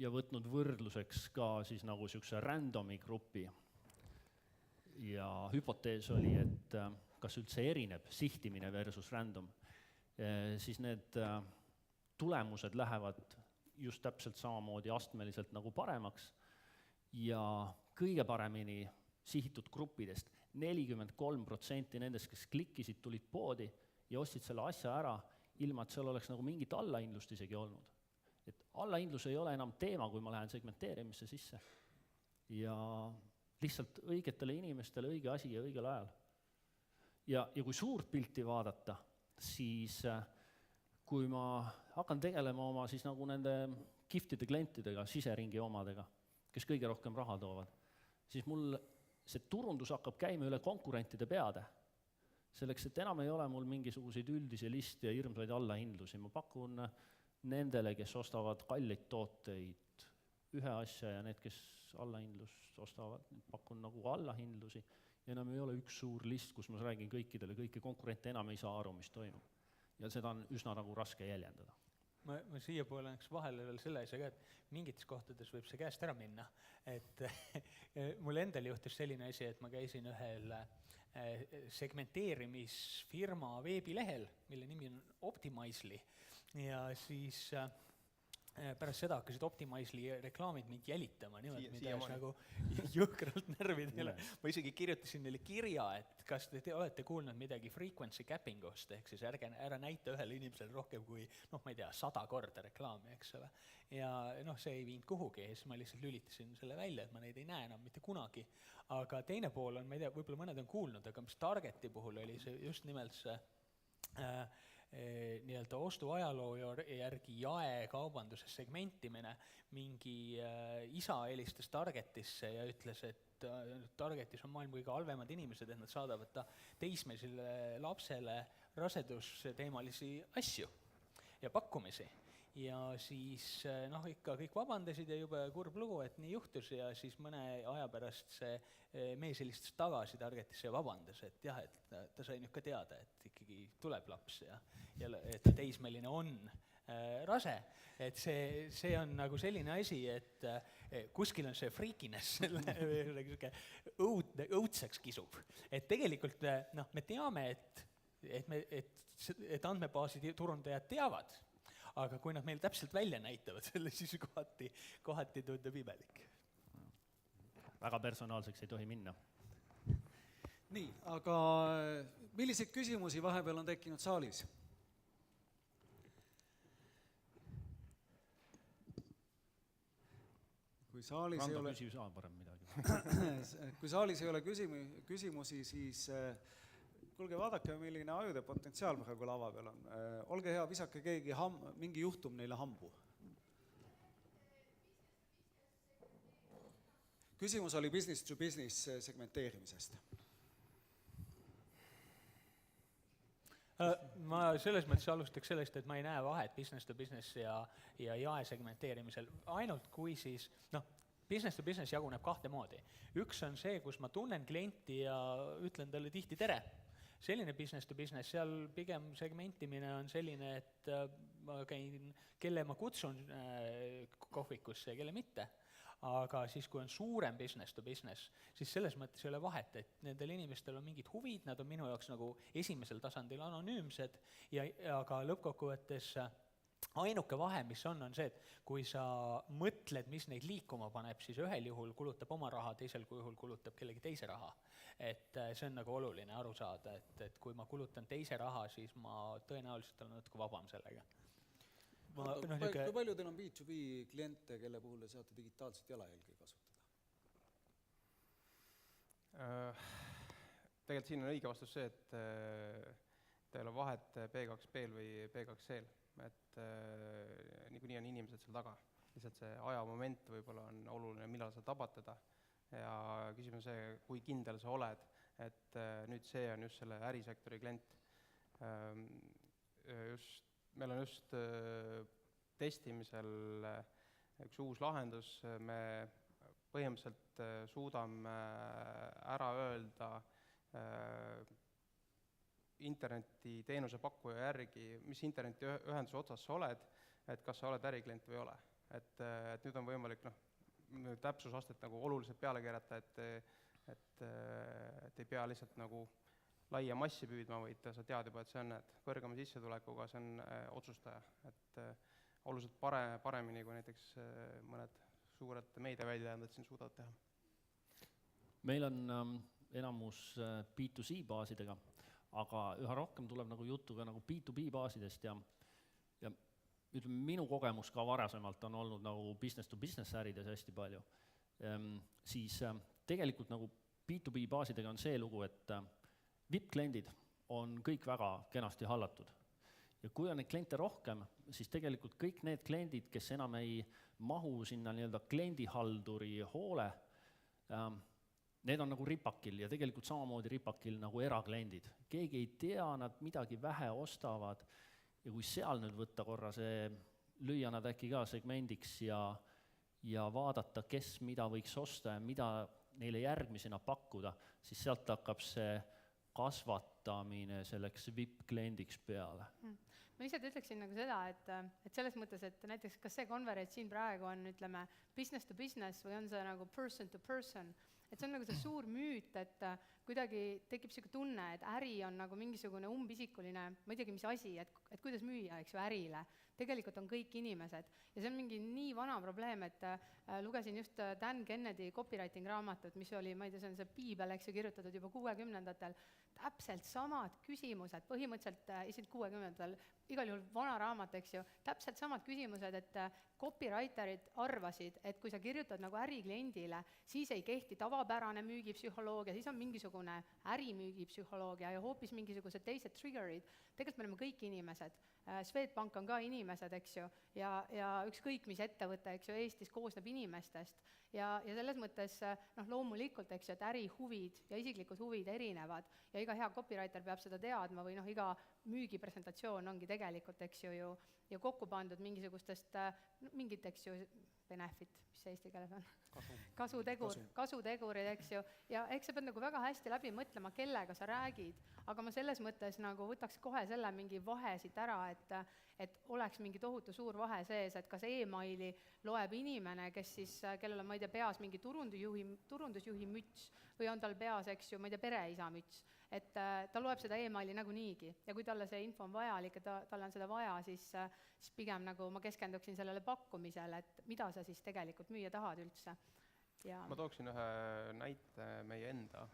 ja võtnud võrdluseks ka siis nagu niisuguse randomi grupi ja hüpotees oli, et kas üldse erineb sihtimine versus random, siis need tulemused lähevad just täpselt samamoodi astmeliselt nagu paremaks ja kõige paremini sihitud gruppidest 43% nendest, kes klikkisid, tulid poodi ja ostsid selle asja ära, ilma et seal oleks nagu mingit allahindlust isegi olnud. Et allahindlus ei ole enam teema, kui ma lähen segmenteerimisse sisse. Ja lihtsalt õigetele inimestele õige asi ja õigel ajal. Ja kui suurt pilti vaadata, siis kui ma hakkan tegelema oma siis nagu nende kihvtide klientidega, siseringi omadega, kes kõige rohkem raha toovad, siis mul see turundus hakkab käima üle konkurentide peade. Selleks, et enam ei ole mul mingisuguseid üldisi listi ja hirmsaid allahindlusi. Ma pakun nendele, kes ostavad kalleid tooteid, ühe asja ja need, kes allahindlust ostavad, pakun nagu allahindlusi ja enam ei ole üks suur list, kus ma räägin kõikidele, kõiki konkurente enam ei saa aru, mis toimub. Ja seda on üsna nagu raske jäljendada. Ma siia poole oleks vahele veel selle asja ka, et mingites kohtades võib see käest ära minna. Et mul endal juhtus selline asi, et ma käisin ühel segmenteerimisfirma veebilehel, mille nimi on Optimizely ja siis pärast seda hakkasid Optimizely reklaamid mind jälitama niimoodi, mida nagu jõhkralt närvidele. Ma isegi kirjutasin neile kirja, et kas te olete kuulnud midagi frequency cappingust, ehk siis ära näita ühele inimesele rohkem kui, ma ei tea, 100 korda reklaami, eks ole. Ja see ei viinud kuhugi ja siis ma lihtsalt lülitasin selle välja, et ma neid ei näe enam mitte kunagi. Aga teine pool on, ma ei tea, võib-olla mõned on kuulnud, aga mis Targeti puhul oli see just nimelt see nii-öelda ostuajaloo järgi jaekaubanduses segmentimine. Mingi isa helistas Targetisse ja ütles, et Targetis on maailma kõige halvemad inimesed, et nad saadavad teismelisele lapsele rasedusteemalisi asju ja pakkumisi. Ja siis ikka kõik vabandasid ja jube kurb lugu, et nii juhtus ja siis mõne aja pärast see mees helistas tagasi Targetisse ja vabandas, et jah, et ta sai nüüd ka teada, et ikkagi tuleb laps ja et teismeline on rase. Et see on nagu selline asi, et kuskil on see freakiness õudseks kisub. Et tegelikult me teame, et andmebaasid turundajad teavad, aga kui nad meil täpselt välja näitavad selle, siis kohati tundub imelik. Väga personaalseks ei tohi minna. Nii, aga milliseid küsimusi vahepeal on tekkinud saalis? Kui saalis Rando ei ole... küsib saa parem midagi. Kui saalis ei ole küsimusi, siis kuulge, vaadake, milline ajude potentsiaal praegu lava peal on. Olge hea, visake keegi mingi juhtum neile hambu. Küsimus oli business to business segmenteerimisest. Ma selles mõttes alustaks sellest, et ma ei näe vahet business to business ja jaesegmenteerimisel. Ainult kui siis, business to business jaguneb kahte moodi. Üks on see, kus ma tunnen klienti ja ütlen talle tihti tere. Selline business to business, seal pigem segmentimine on selline, et ma käin, kelle ma kutsun kohvikusse ja kelle mitte. Aga siis, kui on suurem business to business, siis selles mõttes ei ole vahet, et nendel inimestel on mingid huvid, nad on minu jaoks nagu esimesel tasandil anonüümsed, aga lõppkokkuvõttes ainuke vahe, mis on see, et kui sa mõtled, mis neid liikuma paneb, siis ühel juhul kulutab oma raha, teisel juhul kulutab kellegi teise raha. Et see on nagu oluline aru saada, et kui ma kulutan teise raha, siis ma tõenäoliselt olen natuke vabam sellega. Kui palju teil on B2B kliente, kelle puhul te saate digitaalset jalajälgi kasutada? Tegelikult siin on õige vastus see, et ta ei ole vahet B2B-l või B2C-l. Et niikuinii on inimesed seal taga. Lihtsalt see ajamoment võib-olla on oluline, millal sa tabad teda. Ja küsimus see, kui kindel sa oled, et nüüd see on just selle ärisektori klient. Meil on just testimisel üks uus lahendus. Me põhimõtteliselt suudame ära öelda interneti teenuse pakkuja järgi, mis interneti ühenduse otsas sa oled, et kas sa oled äriklient või ei ole. Et nüüd on võimalik täpsusastet nagu oluliselt peale keerata, et ei pea lihtsalt nagu laia massi püüdma, vaid sa tead juba, et see on kõrgema sissetulekuga, see on otsustaja. Et oluliselt paremini, kui näiteks mõned suured meediaväljaanded siin suudavad teha. Meil on enamus B2C baasidega, aga üha rohkem tuleb nagu juttu ka nagu B2B baasidest ja ütleme, minu kogemus ka varasemalt on olnud nagu business to business ärides hästi palju. Siis tegelikult nagu B2B baasidega on see lugu, et VIP-kliendid on kõik väga kenasti hallatud. Ja kui on neid kliente rohkem, siis tegelikult kõik need kliendid, kes enam ei mahu sinna nii-öelda kliendihalduri hoole, need on nagu ripakil ja tegelikult samamoodi ripakil nagu erakliendid. Keegi ei tea, nad midagi vähe ostavad ja kui seal nüüd võtta korra see, lüüa nad äkki ka segmendiks ja vaadata, kes mida võiks osta ja mida neile järgmisena pakkuda, siis sealt hakkab see kasvatamine selleks VIP-kliendiks peale. Ma lihtsalt ütleksin nagu seda, et selles mõttes, et näiteks kas see konverents siin praegu on, ütleme, business to business või on see nagu person to person, et see on nagu see suur müüt, et kuidagi tekib selline tunne, et äri on nagu mingisugune umbisikuline, ma ei teagi, mis asi, et kuidas müüa, eks ju, ärile. Tegelikult on kõik inimesed ja see on mingi nii vana probleem, et lugesin just Dan Kennedy copywriting raamatut, mis oli, ma ei tea, see on see piibel, eks ju, kirjutatud juba 60-ndatel, täpselt samad küsimused, põhimõtteliselt isegi 60-ndatel, igal juhul vana raamat, eks ju, täpselt samad küsimused, et copywriterid arvasid, et kui sa kirjutad nagu ärikliendile, siis ei kehti tavapärane müügipsühholoogia, siis on mingisugune ärimüügipsühholoogia ja hoopis mingisugused teised triggerid. Tegelikult me oleme kõik inimesed. Swedbank on ka inimesed, eks ju, ja ükskõik mis ettevõte, eks ju, Eestis koosneb inimestest. Ja selles mõttes loomulikult, eks ju, et ärihuvid ja isiklikud huvid erinevad ja iga hea copywriter peab seda teadma või iga müügipresentatsioon ongi tegelikult, eks ju, ja kokku pandud mingisugustest, mingit, eks ju, benefit, mis see eesti keeles on? Kasutegurid, eks ju, ja eks sa pead nagu väga hästi läbi mõtlema, kellega sa räägid, aga ma selles mõttes nagu võtaks kohe selle mingi vahe siit ära, et oleks mingi tohutu suur vahe sees, et kas e-maili loeb inimene, kes siis, kellel on, ma ei tea, peas mingi turundusjuhi müts või on tal peas, eks ju, ma ei tea, pereisa müts, et ta loeb seda e-maili nagunii ja kui talle see info on vajalik ja talle on seda vaja, siis pigem nagu ma keskenduksin sellele pakkumisele, et mida sa siis tegelikult müüa tahad üldse. Ja ma tooksin ühe näite meie enda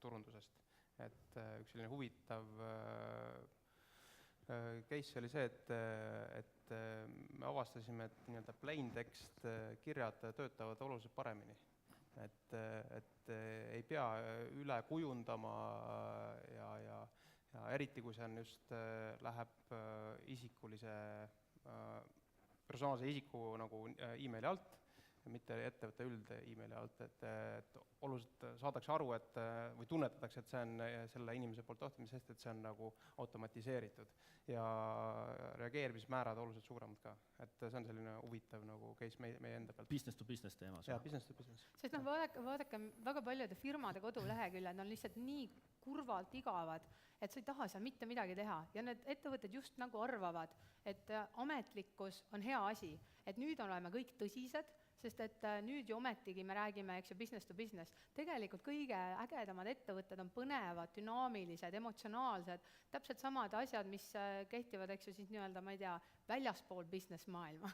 turundusest, et üks selline huvitav case oli see, et me avastasime, et nii-öelda plain text kirjad töötavad oluliselt paremini. Et ei pea üle kujundama ja eriti kui see on just läheb isikulise, personaalse isiku nagu e-maili alt, mitte ettevõtte e-maili alt, et oluliselt saadakse aru, või tunnetatakse, et see on selle inimese poolt tohtimine, sest et see on nagu automatiseeritud ja reageerimismäärad oluliselt suuremad ka. Et see on selline huvitav nagu case meie enda pealt. Business to business teemas. Jaa, business to business. Sest vaadake, väga paljude firmade koduleheküljed on lihtsalt nii kurvalt igavad, et sa ei taha seal mitte midagi teha. Ja need ettevõtted just nagu arvavad, et ametlikkus on hea asi, et nüüd oleme kõik tõsised, sest et nüüd ju ometigi me räägime, eks ju, business to business. Tegelikult kõige ägedamad ettevõtted on põnevad, dünaamilised, emotsionaalsed, täpselt samad asjad, mis kehtivad, eks ju, siis nii-öelda, ma ei tea, väljaspool business maailma,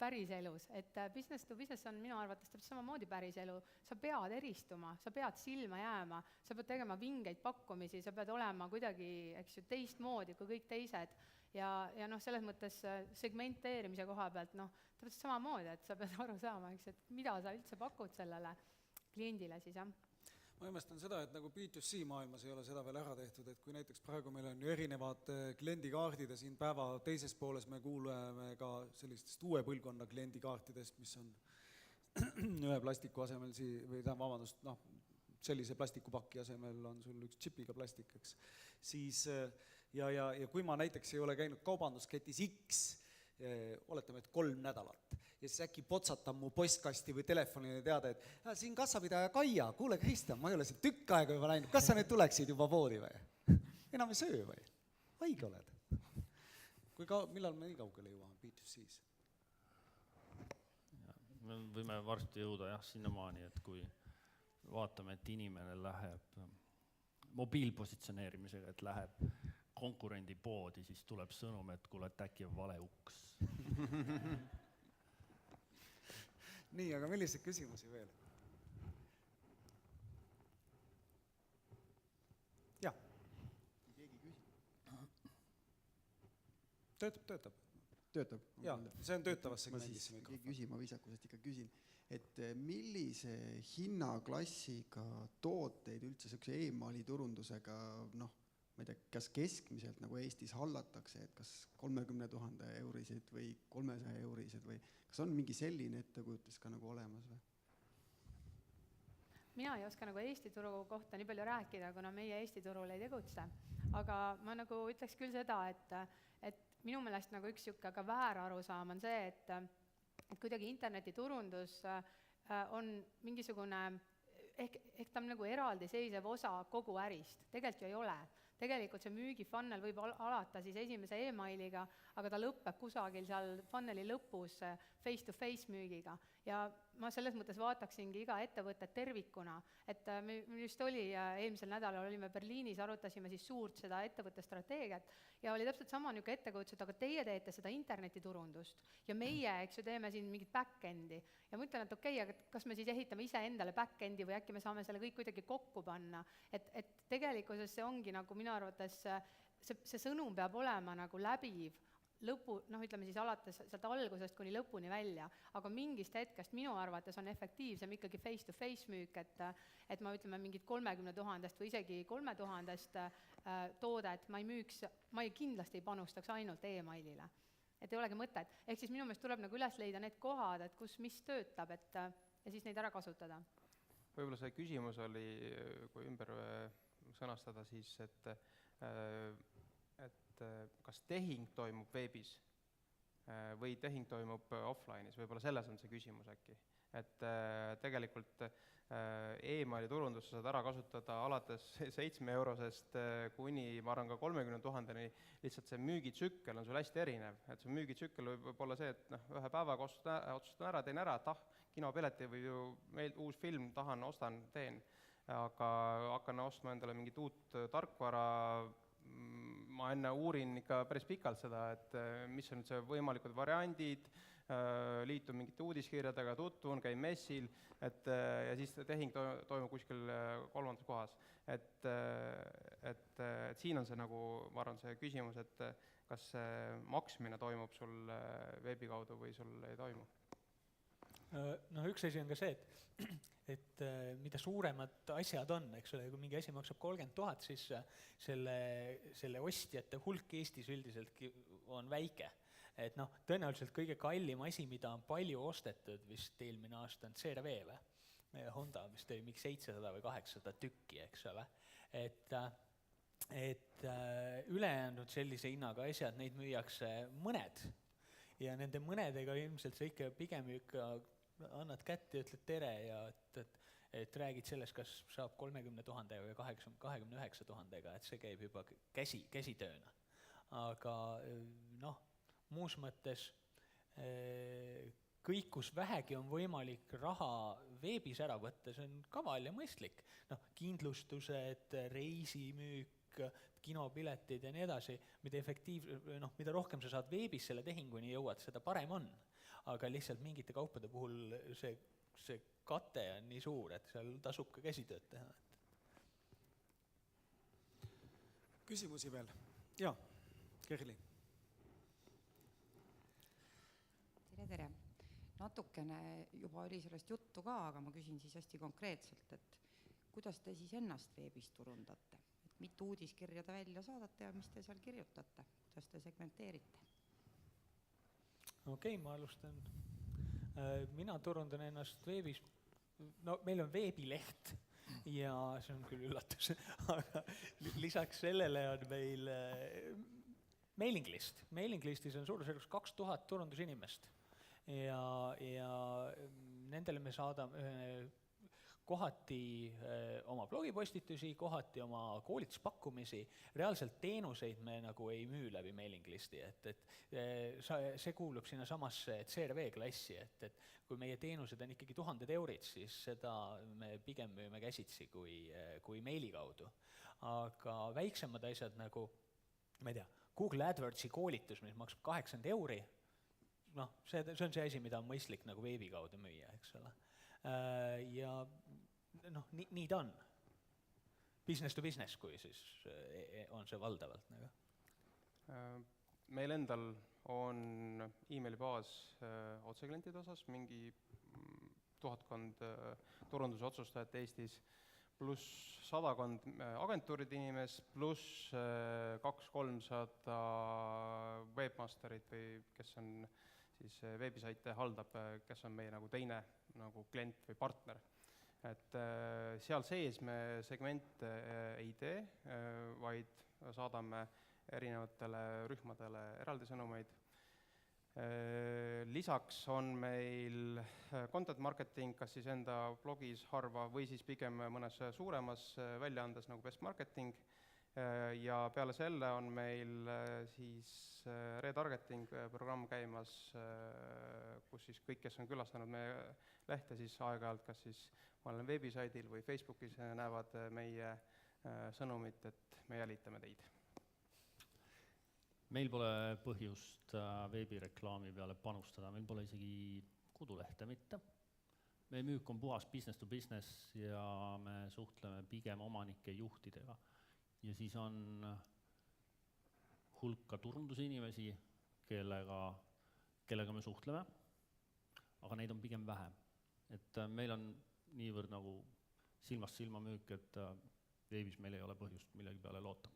päris elus. Et business to business on minu arvates täpselt samamoodi päris elu. Sa pead eristuma, sa pead silma jääma, sa pead tegema vingeid pakkumisi, sa pead olema kuidagi, eks ju, teistmoodi kui kõik teised. Ja selles mõttes segmenteerimise koha pealt, täpselt samamoodi, et sa pead aru saama, eks, et mida sa üldse pakud sellele kliendile siis, jah. Ma imestan seda, et nagu B2C maailmas ei ole seda veel ära tehtud, et kui näiteks praegu meil on ju erinevad kliendikaardid ja siin päeva teises pooles me kuuleme ka sellistest uue põlvkonna kliendikaartidest, mis on ühe plastiku asemel sellise plastikupaki asemel on sul üks chipiga plastik, eks. Siis, ja kui ma näiteks ei ole käinud kaubandusketis X, oletame, et 3 nädalat, ja siis äkki potsatab mu postkasti või telefonile teada, et siin kassapidaja Kaia, kuule Kristjan, ma ei ole siin tükk aega juba näinud, kas sa nüüd tuleksid juba poodi või? Enam ei söö või? Haige oled? Millal me nii kaugele jõuame B2C-s? Me võime varsti jõuda sinnamaani, et kui vaatame, et inimene läheb mobiilpositsioneerimisega, et läheb konkurendi poodi, siis tuleb sõnum, et kuule, et äkki on vale uks. Nii, aga milliseid küsimusi veel? Jah. Töötab. töötab? jaa, see on töötavas Ma segmendis siis see mikrofon. küsima viisakusest ikka küsin, et millise hinnaklassiga tooteid üldse niisuguse e-maaliturundusega, noh, ma ei tea, kas keskmiselt nagu Eestis hallatakse, et kas 30 000 euriseid või 300 euriseid või kas on mingi selline ettekujutus ka nagu olemas või? Mina ei oska nagu Eesti turu kohta nii palju rääkida, kuna meie Eesti turul ei tegutse. Aga ma nagu ütleks küll seda, et minu meelest nagu üks sihuke ka väärarusaam on see, et kuidagi internetiturundus on mingisugune, ehk ta on nagu eraldiseisev osa kogu ärist. Tegelikult ju ei ole. Tegelikult see müügifunnel võib alata siis esimese e-mailiga, aga ta lõpeb kusagil seal funneli lõpus face-to-face müügiga. Ja ma selles mõttes vaataksingi iga ettevõtet tervikuna, et meil just oli eelmisel nädalal olime Berliinis, arutasime siis suurt seda ettevõtte strateegiat ja oli täpselt sama niisugune ettekujutus, et aga teie teete seda internetiturundust ja meie, eks ju, teeme siin mingit back-endi. Ja ma ütlen, et okei, aga kas me siis ehitame ise endale back-endi või äkki me saame selle kõik kuidagi kokku panna, et tegelikkuses see ongi nagu minu arvates, see sõnum peab olema nagu läbiv lõpu, ütleme siis alates sealt algusest kuni lõpuni välja, aga mingist hetkest minu arvates on efektiivsem ikkagi face-to-face müük, et ma ütleme mingit 30 000 või isegi 3000 toodet ma ei müüks, ma kindlasti ei panustaks ainult e-mailile. Et ei olegi mõtet. Ehk siis minu meelest tuleb nagu üles leida need kohad, et kus mis töötab, ja siis neid ära kasutada. Võib-olla see küsimus oli, kui ümber sõnastada, siis, et kas tehing toimub veebis või tehing toimub offline'is, võib-olla selles on see küsimus äkki. Et tegelikult e-maili turundus saad ära kasutada alates 7 eurosest kuni, ma arvan, ka 30 000-ni, lihtsalt see müügitsükkel on sul hästi erinev. Et see müügitsükkel võib olla see, et ühe päevaga otsustan ära, teen ära, kinopileti või ju uus film, tahan, ostan, teen. Aga hakkan ostma endale mingit uut tarkvara, ma enne uurin ikka päris pikalt seda, et mis on see võimalikud variandid, liitun mingite uudiskirjadega, tutvun, käin messil, ja siis tehing toimub kuskil kolmandas kohas. Et siin on see nagu, ma arvan, see küsimus, et kas see maksmine toimub sul veebi kaudu või sul ei toimu? No üks asi on ka see, et mida suuremad asjad on, eks ole, kui mingi asi maksab 30 000, siis selle ostjate hulk Eestis üldiselt on väike. Et tõenäoliselt kõige kallim asi, mida on palju ostetud vist eelmine aasta on CRV või? Honda vist oli mingi 700 või 800 tükki, eks ole. Et ülejäänud sellise hinnaga asjad, neid müüakse mõned. Ja nende mõnedega ilmselt sa ikka pigem annad kätte ja ütled tere ja et räägid sellest, kas saab 30 000 või 29 000, et see käib juba käsitööna. Aga muus mõttes kõik, kus vähegi on võimalik raha veebis ära võtta, see on kaval ja mõistlik. Kindlustused, reisimüük, kinopiletid ja nii edasi, mida rohkem sa saad veebis selle tehinguni jõuad, seda parem on. Aga lihtsalt mingite kaupade puhul see kate on nii suur, et seal tasub ka käsitööd teha. Küsimusi veel? Jaa, Kerli. Tere. Natukene juba oli sellest juttu ka, aga ma küsin siis hästi konkreetselt, et kuidas te siis ennast veebis turundate? Mitu uudiskirja te välja saadate ja mis te seal kirjutate? Kuidas te segmenteerite? Okei, ma alustan. Mina turundan ennast veebis. Meil on veebileht ja see on küll üllatus, aga lisaks sellele on meil mailing list. Mailing listis on suurusjärgus 2000 turundusinimest ja nendele me saadame kohati oma blogipostitusi, kohati oma koolituspakkumisi, reaalselt teenuseid me nagu ei müü läbi mailing listi, et see kuulub sinna samasse CRV klassi, et kui meie teenused on ikkagi 1000 eurid, siis seda me pigem müüme käsitsi kui meili kaudu. Aga väiksemad asjad nagu, ma ei tea, Google AdWordsi koolitus, mis maksab 80 euri, see on see asi, mida on mõistlik nagu veebi kaudu müüa, eks ole. Ja nii ta on. Business to business, kui siis on see valdavalt. Meil endal on emailibaas otseklientide osas, mingi 1000 turunduse otsustajat Eestis, pluss 100 agentuuride inimest, pluss 200-300 webmasterit või kes on siis veebisaite haldab, kes on meie nagu teine nagu klient või partner. Et seal sees me segmente ei tee, vaid saadame erinevatele rühmadele eraldi sõnumeid. Lisaks on meil content marketing, kas siis enda blogis harva või siis pigem mõnes suuremas väljaandes nagu Best Marketing. Ja peale selle on meil siis retargeting programm käimas, kus siis kõik, kes on külastanud meie lehte, siis aeg-ajalt kas siis ma olen veebisaidil või Facebookis näevad meie sõnumit, et me jälitame teid. Meil pole põhjust veebireklaami peale panustada, meil pole isegi kodulehte mitte. Meie müük on puhas business to business ja me suhtleme pigem omanike juhtidega. Ja siis on hulka turundusinimesi, kellega me suhtleme, aga neid on pigem vähem. Et meil on niivõrd nagu silmast silma müük, et veebis meil ei ole põhjust millegi peale loota.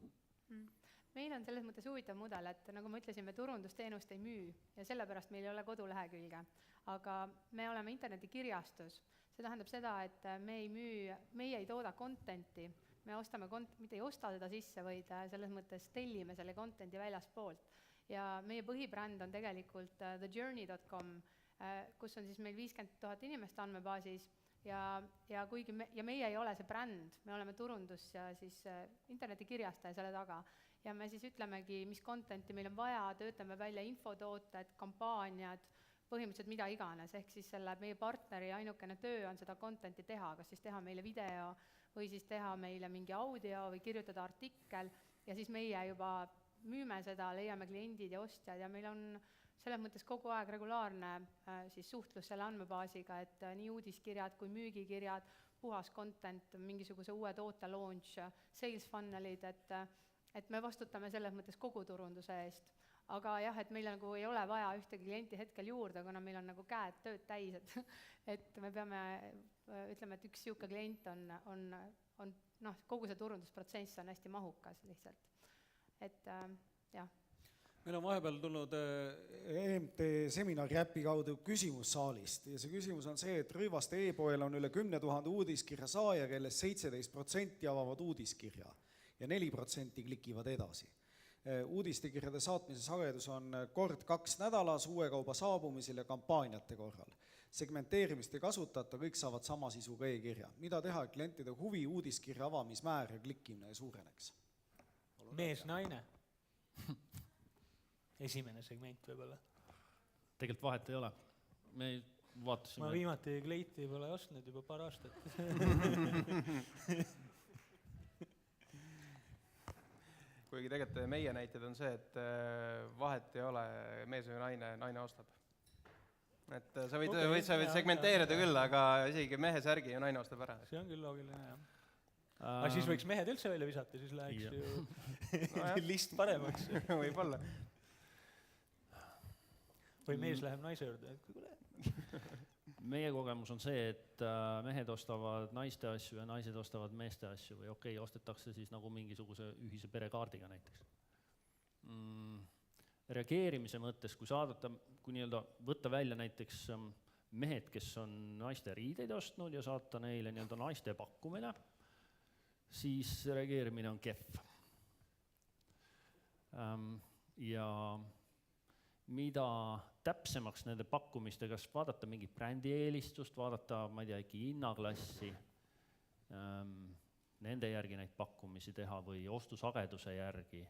Meil on selles mõttes huvitav mudel, et nagu ma ütlesin, me turundusteenust ei müü ja sellepärast meil ei ole kodulehekülge. Aga me oleme internetikirjastus. See tähendab seda, et meie ei tooda contenti, me mitte ei osta seda sisse, vaid selles mõttes tellime selle contenti väljaspoolt. Ja meie põhibränd on tegelikult thejourney.com, kus on siis meil 50 000 inimest andmebaasis ja kuigi meie ei ole see bränd, me oleme turundus ja siis internetikirjastaja selle taga. Ja me siis ütlemegi, mis contenti meil on vaja, töötame välja infotooted, kampaaniad, põhimõtteliselt mida iganes, ehk siis meie partneri ainukene töö on seda contenti teha, kas siis teha meile video või siis teha meile mingi audio või kirjutada artikkel ja siis meie juba müüme seda, leiame kliendid ja ostjad ja meil on selles mõttes kogu aeg regulaarne siis suhtlus selle andmebaasiga, et nii uudiskirjad kui müügikirjad, puhas content, mingisuguse uue toote launch, sales funnelid, et me vastutame selles mõttes kogu turunduse eest. Aga jah, et meil nagu ei ole vaja ühtegi klienti hetkel juurde, kuna meil on nagu käed tööd täis, et me peame, ütleme, et üks siuke klient on kogu see turundusprotsess on hästi mahukas lihtsalt. Et jah. Meil on vahepeal tulnud EMT seminari äpi kaudu küsimus saalist ja see küsimus on see, et Rõivaste e-poel on üle 10 000 uudiskirja saaja, kellest 17% avavad uudiskirja ja 4% klikivad edasi. Uudistekirjade saatmise sagedus on kord 2 nädalas uue kauba saabumisel ja kampaaniate korral. Segmenteerimist ei kasutata, kõik saavad sama sisuga e-kirja. Mida teha, et klientide huvi uudiskirja avamismäär ja klikkimine suureneks? Mees, naine. Esimene segment võib-olla. Tegelikult vahet ei ole. Me vaatasime... Ma viimati kleiti pole ostnud juba paar aastat. Kuigi tegelikult meie näited on see, et vahet ei ole mees või naine ostab. Et sa võid segmenteerida küll, aga isegi mehe särgi ja naine ostab ära. See on küll loogiline, jah. Aga siis võiks mehed üldse välja visata, siis läheks ju list paremaks. Võib-olla. Või mees läheb naise juurde. Meie kogemus on see, et mehed ostavad naiste asju ja naised ostavad meeste asju või okei, ostetakse siis nagu mingisuguse ühise perekaardiga näiteks. Reageerimise mõttes, kui nii-öelda võtta välja näiteks mehed, kes on naiste riideid ostnud ja saata neile nii-öelda naiste pakkumine, siis reageerimine on kehv. Ja mida täpsemaks nende pakkumistega, vaadata mingit brändieelistust, vaadata, ma ei tea, äkki hinnaklassi, nende järgi neid pakkumisi teha või ostusageduse järgi.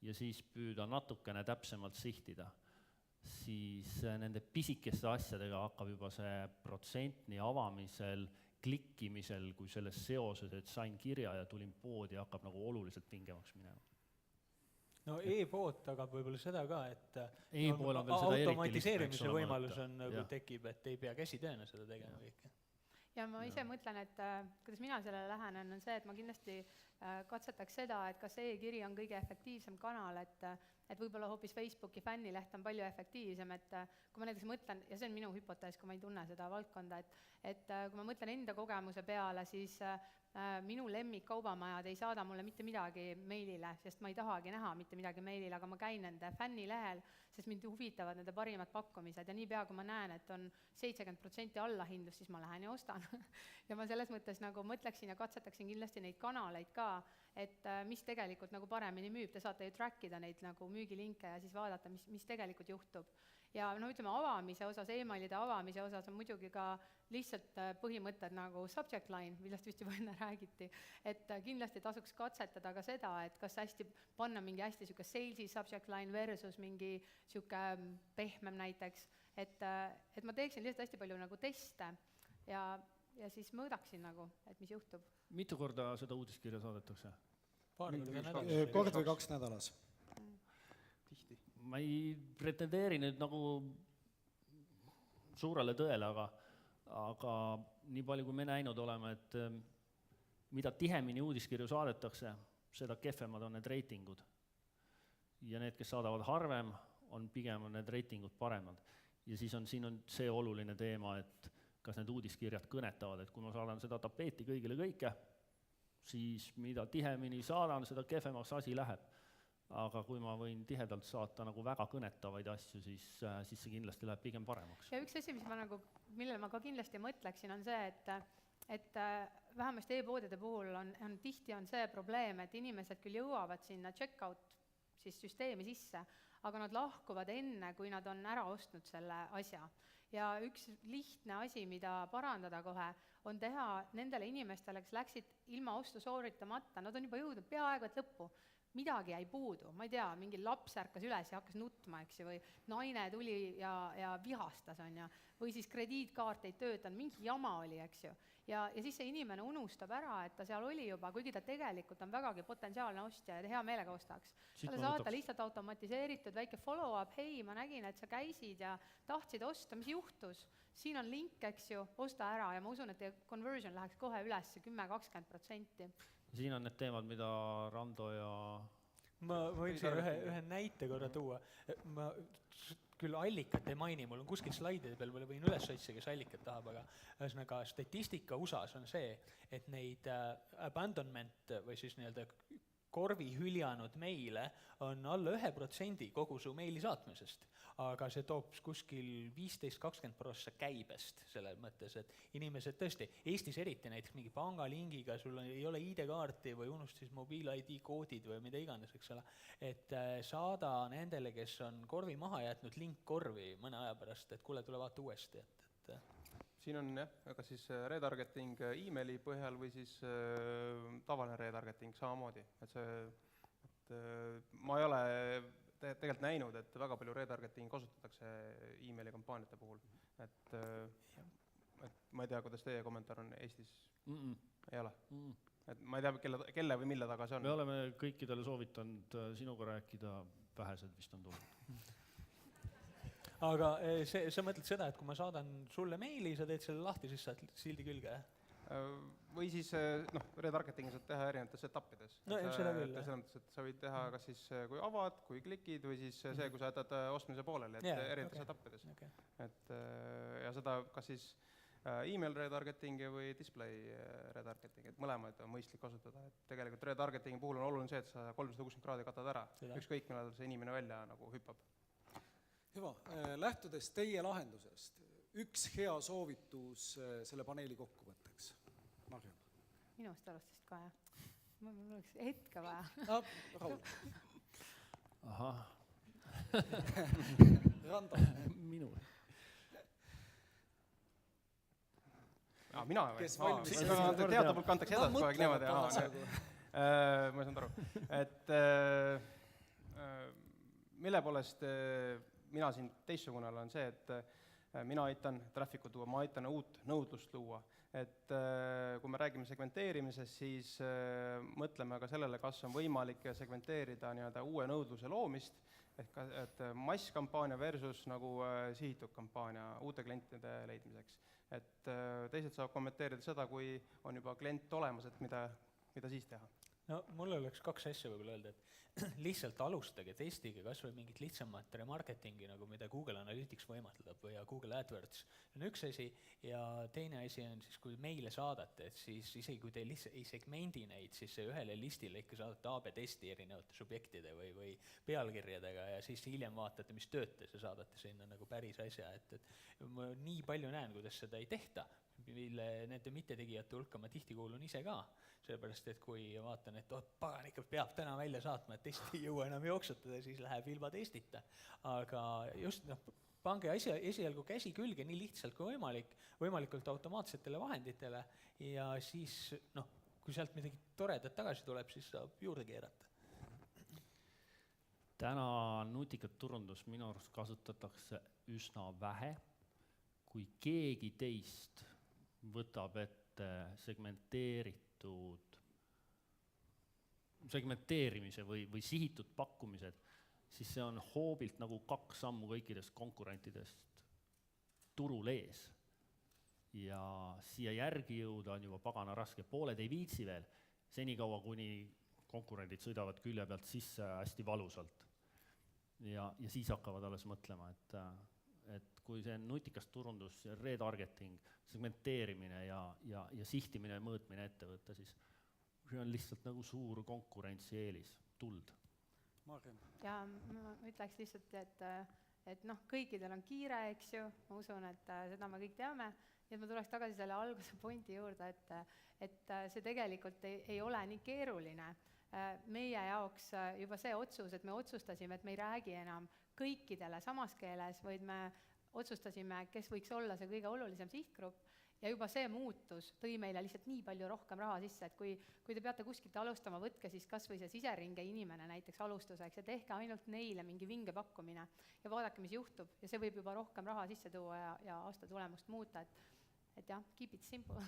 Ja siis püüda natukene täpsemalt sihtida, siis nende pisikeste asjadega hakkab juba see protsent nii avamisel, klikkimisel kui selles seoses, et sain kirja ja tulin poodi, hakkab nagu oluliselt pingemaks minema. No e-pood tagab võib-olla seda ka, et e-pool on veel seda automatiseerimise võimalus on, nagu tekib, et ei pea käsitööna seda tegema kõike. ja ma ise mõtlen, et kuidas mina sellele lähenen, on see, et ma kindlasti katsetaks seda, et kas e-kiri on kõige efektiivsem kanal, et võib-olla hoopis Facebooki fännileht on palju efektiivsem, et kui ma näiteks mõtlen, ja see on minu hüpotees, kui ma ei tunne seda valdkonda, et kui ma mõtlen enda kogemuse peale, siis minu lemmikkaubamajad ei saada mulle mitte midagi meilile, sest ma ei tahagi näha mitte midagi meilile, aga ma käin nende fännilehel, sest mind huvitavad nende parimad pakkumised ja niipea, kui ma näen, et on 70% allahindlust, siis ma lähen ja ostan. Ja ma selles mõttes nagu mõtleksin ja katsetaksin kindlasti neid kanaleid ka, et mis tegelikult nagu paremini müüb, te saate ju trackida neid nagu müügilinke ja siis vaadata, mis tegelikult juhtub. Ja no ütleme avamise osas, emailide avamise osas on muidugi ka lihtsalt põhimõtted nagu subject line, millest vist juba enne räägiti, et kindlasti tasuks katsetada ka seda, et kas hästi panna mingi hästi siuke sales'i subject line versus mingi siuke pehmem näiteks, et ma teeksin lihtsalt hästi palju nagu teste ja siis mõõdaksin nagu, et mis juhtub. Mitu korda seda uudiskirja saadetakse? Kord või 2 nädalas. Tihti. Ma ei pretendeeri nüüd nagu suurele tõele, aga nii palju kui me näinud oleme, et mida tihemini uudiskirju saadetakse, seda kehvemad on need reitingud. Ja need, kes saadavad harvem, on pigem need reitingud paremad. Ja siis siin on see oluline teema, et kas need uudiskirjad kõnetavad, et kui ma saadan seda tapeeti kõigile kõike, siis mida tihemini saadan, seda kehvemaks asi läheb. Aga kui ma võin tihedalt saata nagu väga kõnetavaid asju, siis see kindlasti läheb pigem paremaks. Ja üks asi, millele ma ka kindlasti mõtleksin, on see, et vähemasti e-poodide puhul tihti on see probleem, et inimesed küll jõuavad sinna checkout siis süsteemi sisse, aga nad lahkuvad enne, kui nad on ära ostnud selle asja. Ja üks lihtne asi, mida parandada kohe, on teha nendele inimestele, kes läksid ilma ostu sooritamata, nad on juba jõudnud peaaegu et lõppu, midagi jäi puudu, ma ei tea, mingi laps ärkas üles ja hakkas nutma, eks ju, või naine tuli ja vihastas, on ja, või siis krediitkaart ei töötanud, mingi jama oli, eks ju. Ja siis see inimene unustab ära, et ta seal oli juba, kuigi ta tegelikult on vägagi potentsiaalne ostja ja hea meelega ostaks. Talle saata lihtsalt automatiseeritud väike follow-up, hei, ma nägin, et sa käisid ja tahtsid osta, mis juhtus? Siin on link, eks ju, osta ära ja ma usun, et teie conversion läheks kohe üles 10-20%. Siin on need teemad, mida Rando ja... Ma võin siin ühe näite korra tuua. Ma küll allikat ei maini, mul on kuskil slaidide peal, võin üles otsia, kes allikat tahab, aga ühesõnaga statistika USA-s on see, et neid abandonment või siis nii-öelda korvi hüljanud meile on alla 1% kogu su meili saatmisest, aga see toob kuskil 15-20% käibest selles mõttes, et inimesed tõesti, Eestis eriti näiteks mingi pangalingiga, sul ei ole ID-kaarti või unustis mobiil-ID koodid või mida iganes, eks ole, et saada nendele, kes on korvi maha jätnud link korvi mõne aja pärast, et kuule, tule vaata uuesti. Siin on jah, aga siis retargeting e-maili põhjal või siis tavaline retargeting samamoodi. Ma ei ole tegelikult näinud, et väga palju retargeting kasutatakse e-maili kampaaniate puhul. Et ma ei tea, kuidas teie kommentaar on Eestis? Ei ole? Et ma ei tea, kelle või mille taga see on. Me oleme kõikidele soovitanud sinuga rääkida, vähesed vist on tulnud. Aga sa mõtled seda, et kui ma saadan sulle meili, sa teed selle lahti, siis saad sildi külge, jah? Või siis retargetingi saad teha erinevates etappides. No seda küll, jah. Selles mõttes, et sa võid teha kas siis kui avad, kui klikid või siis see, kui sa jätad ostmise pooleli, et erinevates etappides. Ja seda kas siis email retargetingi või display retargetingi, et mõlemad on mõistlik kasutada. Et tegelikult retargetingi puhul on oluline see, et sa 360 kraadi katad ära, ükskõik millal see inimene välja nagu hüppab. Hüva, lähtudes teie lahendusest, üks hea soovitus selle paneeli kokkuvõtteks. Marju. Minust alustasest ka, jah. Mul oleks hetke vaja. Raul. Ahah. Rando. Minu. Mina või? Kes valmis? Teatavalt kantakse edasi kogu aeg niimoodi. Ma ei saanud aru. Et mille poolest mina siin teistsugune olen see, et mina aitan traffic'u tuua, ma aitan uut nõudlust luua. Et kui me räägime segmenteerimisest, siis mõtleme ka sellele, kas on võimalik segmenteerida nii-öelda uue nõudluse loomist, et masskampaania versus nagu sihitud kampaania uute klientide leidmiseks. et teised saavad kommenteerida seda, kui on juba klient olemas, et mida siis teha. No mul oleks 2 asja võib-olla öelda, et lihtsalt alustage, testige kas või mingit lihtsamat remarketingi, nagu mida Google Analytics võimaldab või Google AdWords. See on üks asi ja teine asi on siis, kui meile saadate, et siis isegi kui te lihtsalt ei segmendi neid, siis ühele listile ikka saadate AB testi erinevate subjektide või pealkirjadega ja siis hiljem vaatate, mis töötas ja saadate sinna nagu päris asja, et ma nii palju näen, kuidas seda ei tehta, mille nende mittetegijate hulka ma tihti kuulun ise ka, sellepärast, et kui vaatan, et pagan ikka peab täna välja saatma, et testi ei jõua enam jooksutada, siis läheb ilma testita. Aga just pange esialgu käsi külge nii lihtsalt kui võimalik, võimalikult automaatsetele vahenditele ja siis, kui sealt midagi toredat tagasi tuleb, siis saab juurde keerata. Täna nutikat turundus minu arust kasutatakse üsna vähe, kui keegi teist võtab ette segmenteerimise või sihitud pakkumised, siis see on hoobilt nagu 2 sammu kõikidest konkurentidest turul ees. Ja siia järgi jõuda on juba pagana raske. Pooled ei viitsi veel, senikaua kuni konkurendid sõidavad külje pealt sisse hästi valusalt. Ja siis hakkavad alles mõtlema, et kui see nutikas turundus, retargeting, segmenteerimine ja sihtimine ja mõõtmine ette võtta, siis see on lihtsalt nagu suur konkurentsieelis, tuld. Margem. Ja ma ütleks lihtsalt, et kõikidel on kiire, eks ju, ma usun, et seda me kõik teame, ja ma tuleks tagasi selle alguse pointi juurde, et see tegelikult ei ole nii keeruline. Meie jaoks juba see otsus, et me otsustasime, et me ei räägi enam kõikidele samas keeles, vaid me otsustasime, kes võiks olla see kõige olulisem sihtgrupp ja juba see muutus tõi meile lihtsalt nii palju rohkem raha sisse, et kui te peate kuskilt alustama, võtke siis kas või see siseringe inimene näiteks alustuseks ja tehke ainult neile mingi vinge pakkumine ja vaadake, mis juhtub ja see võib juba rohkem raha sisse tuua ja aasta tulemust muuta, et jah, keep it simple.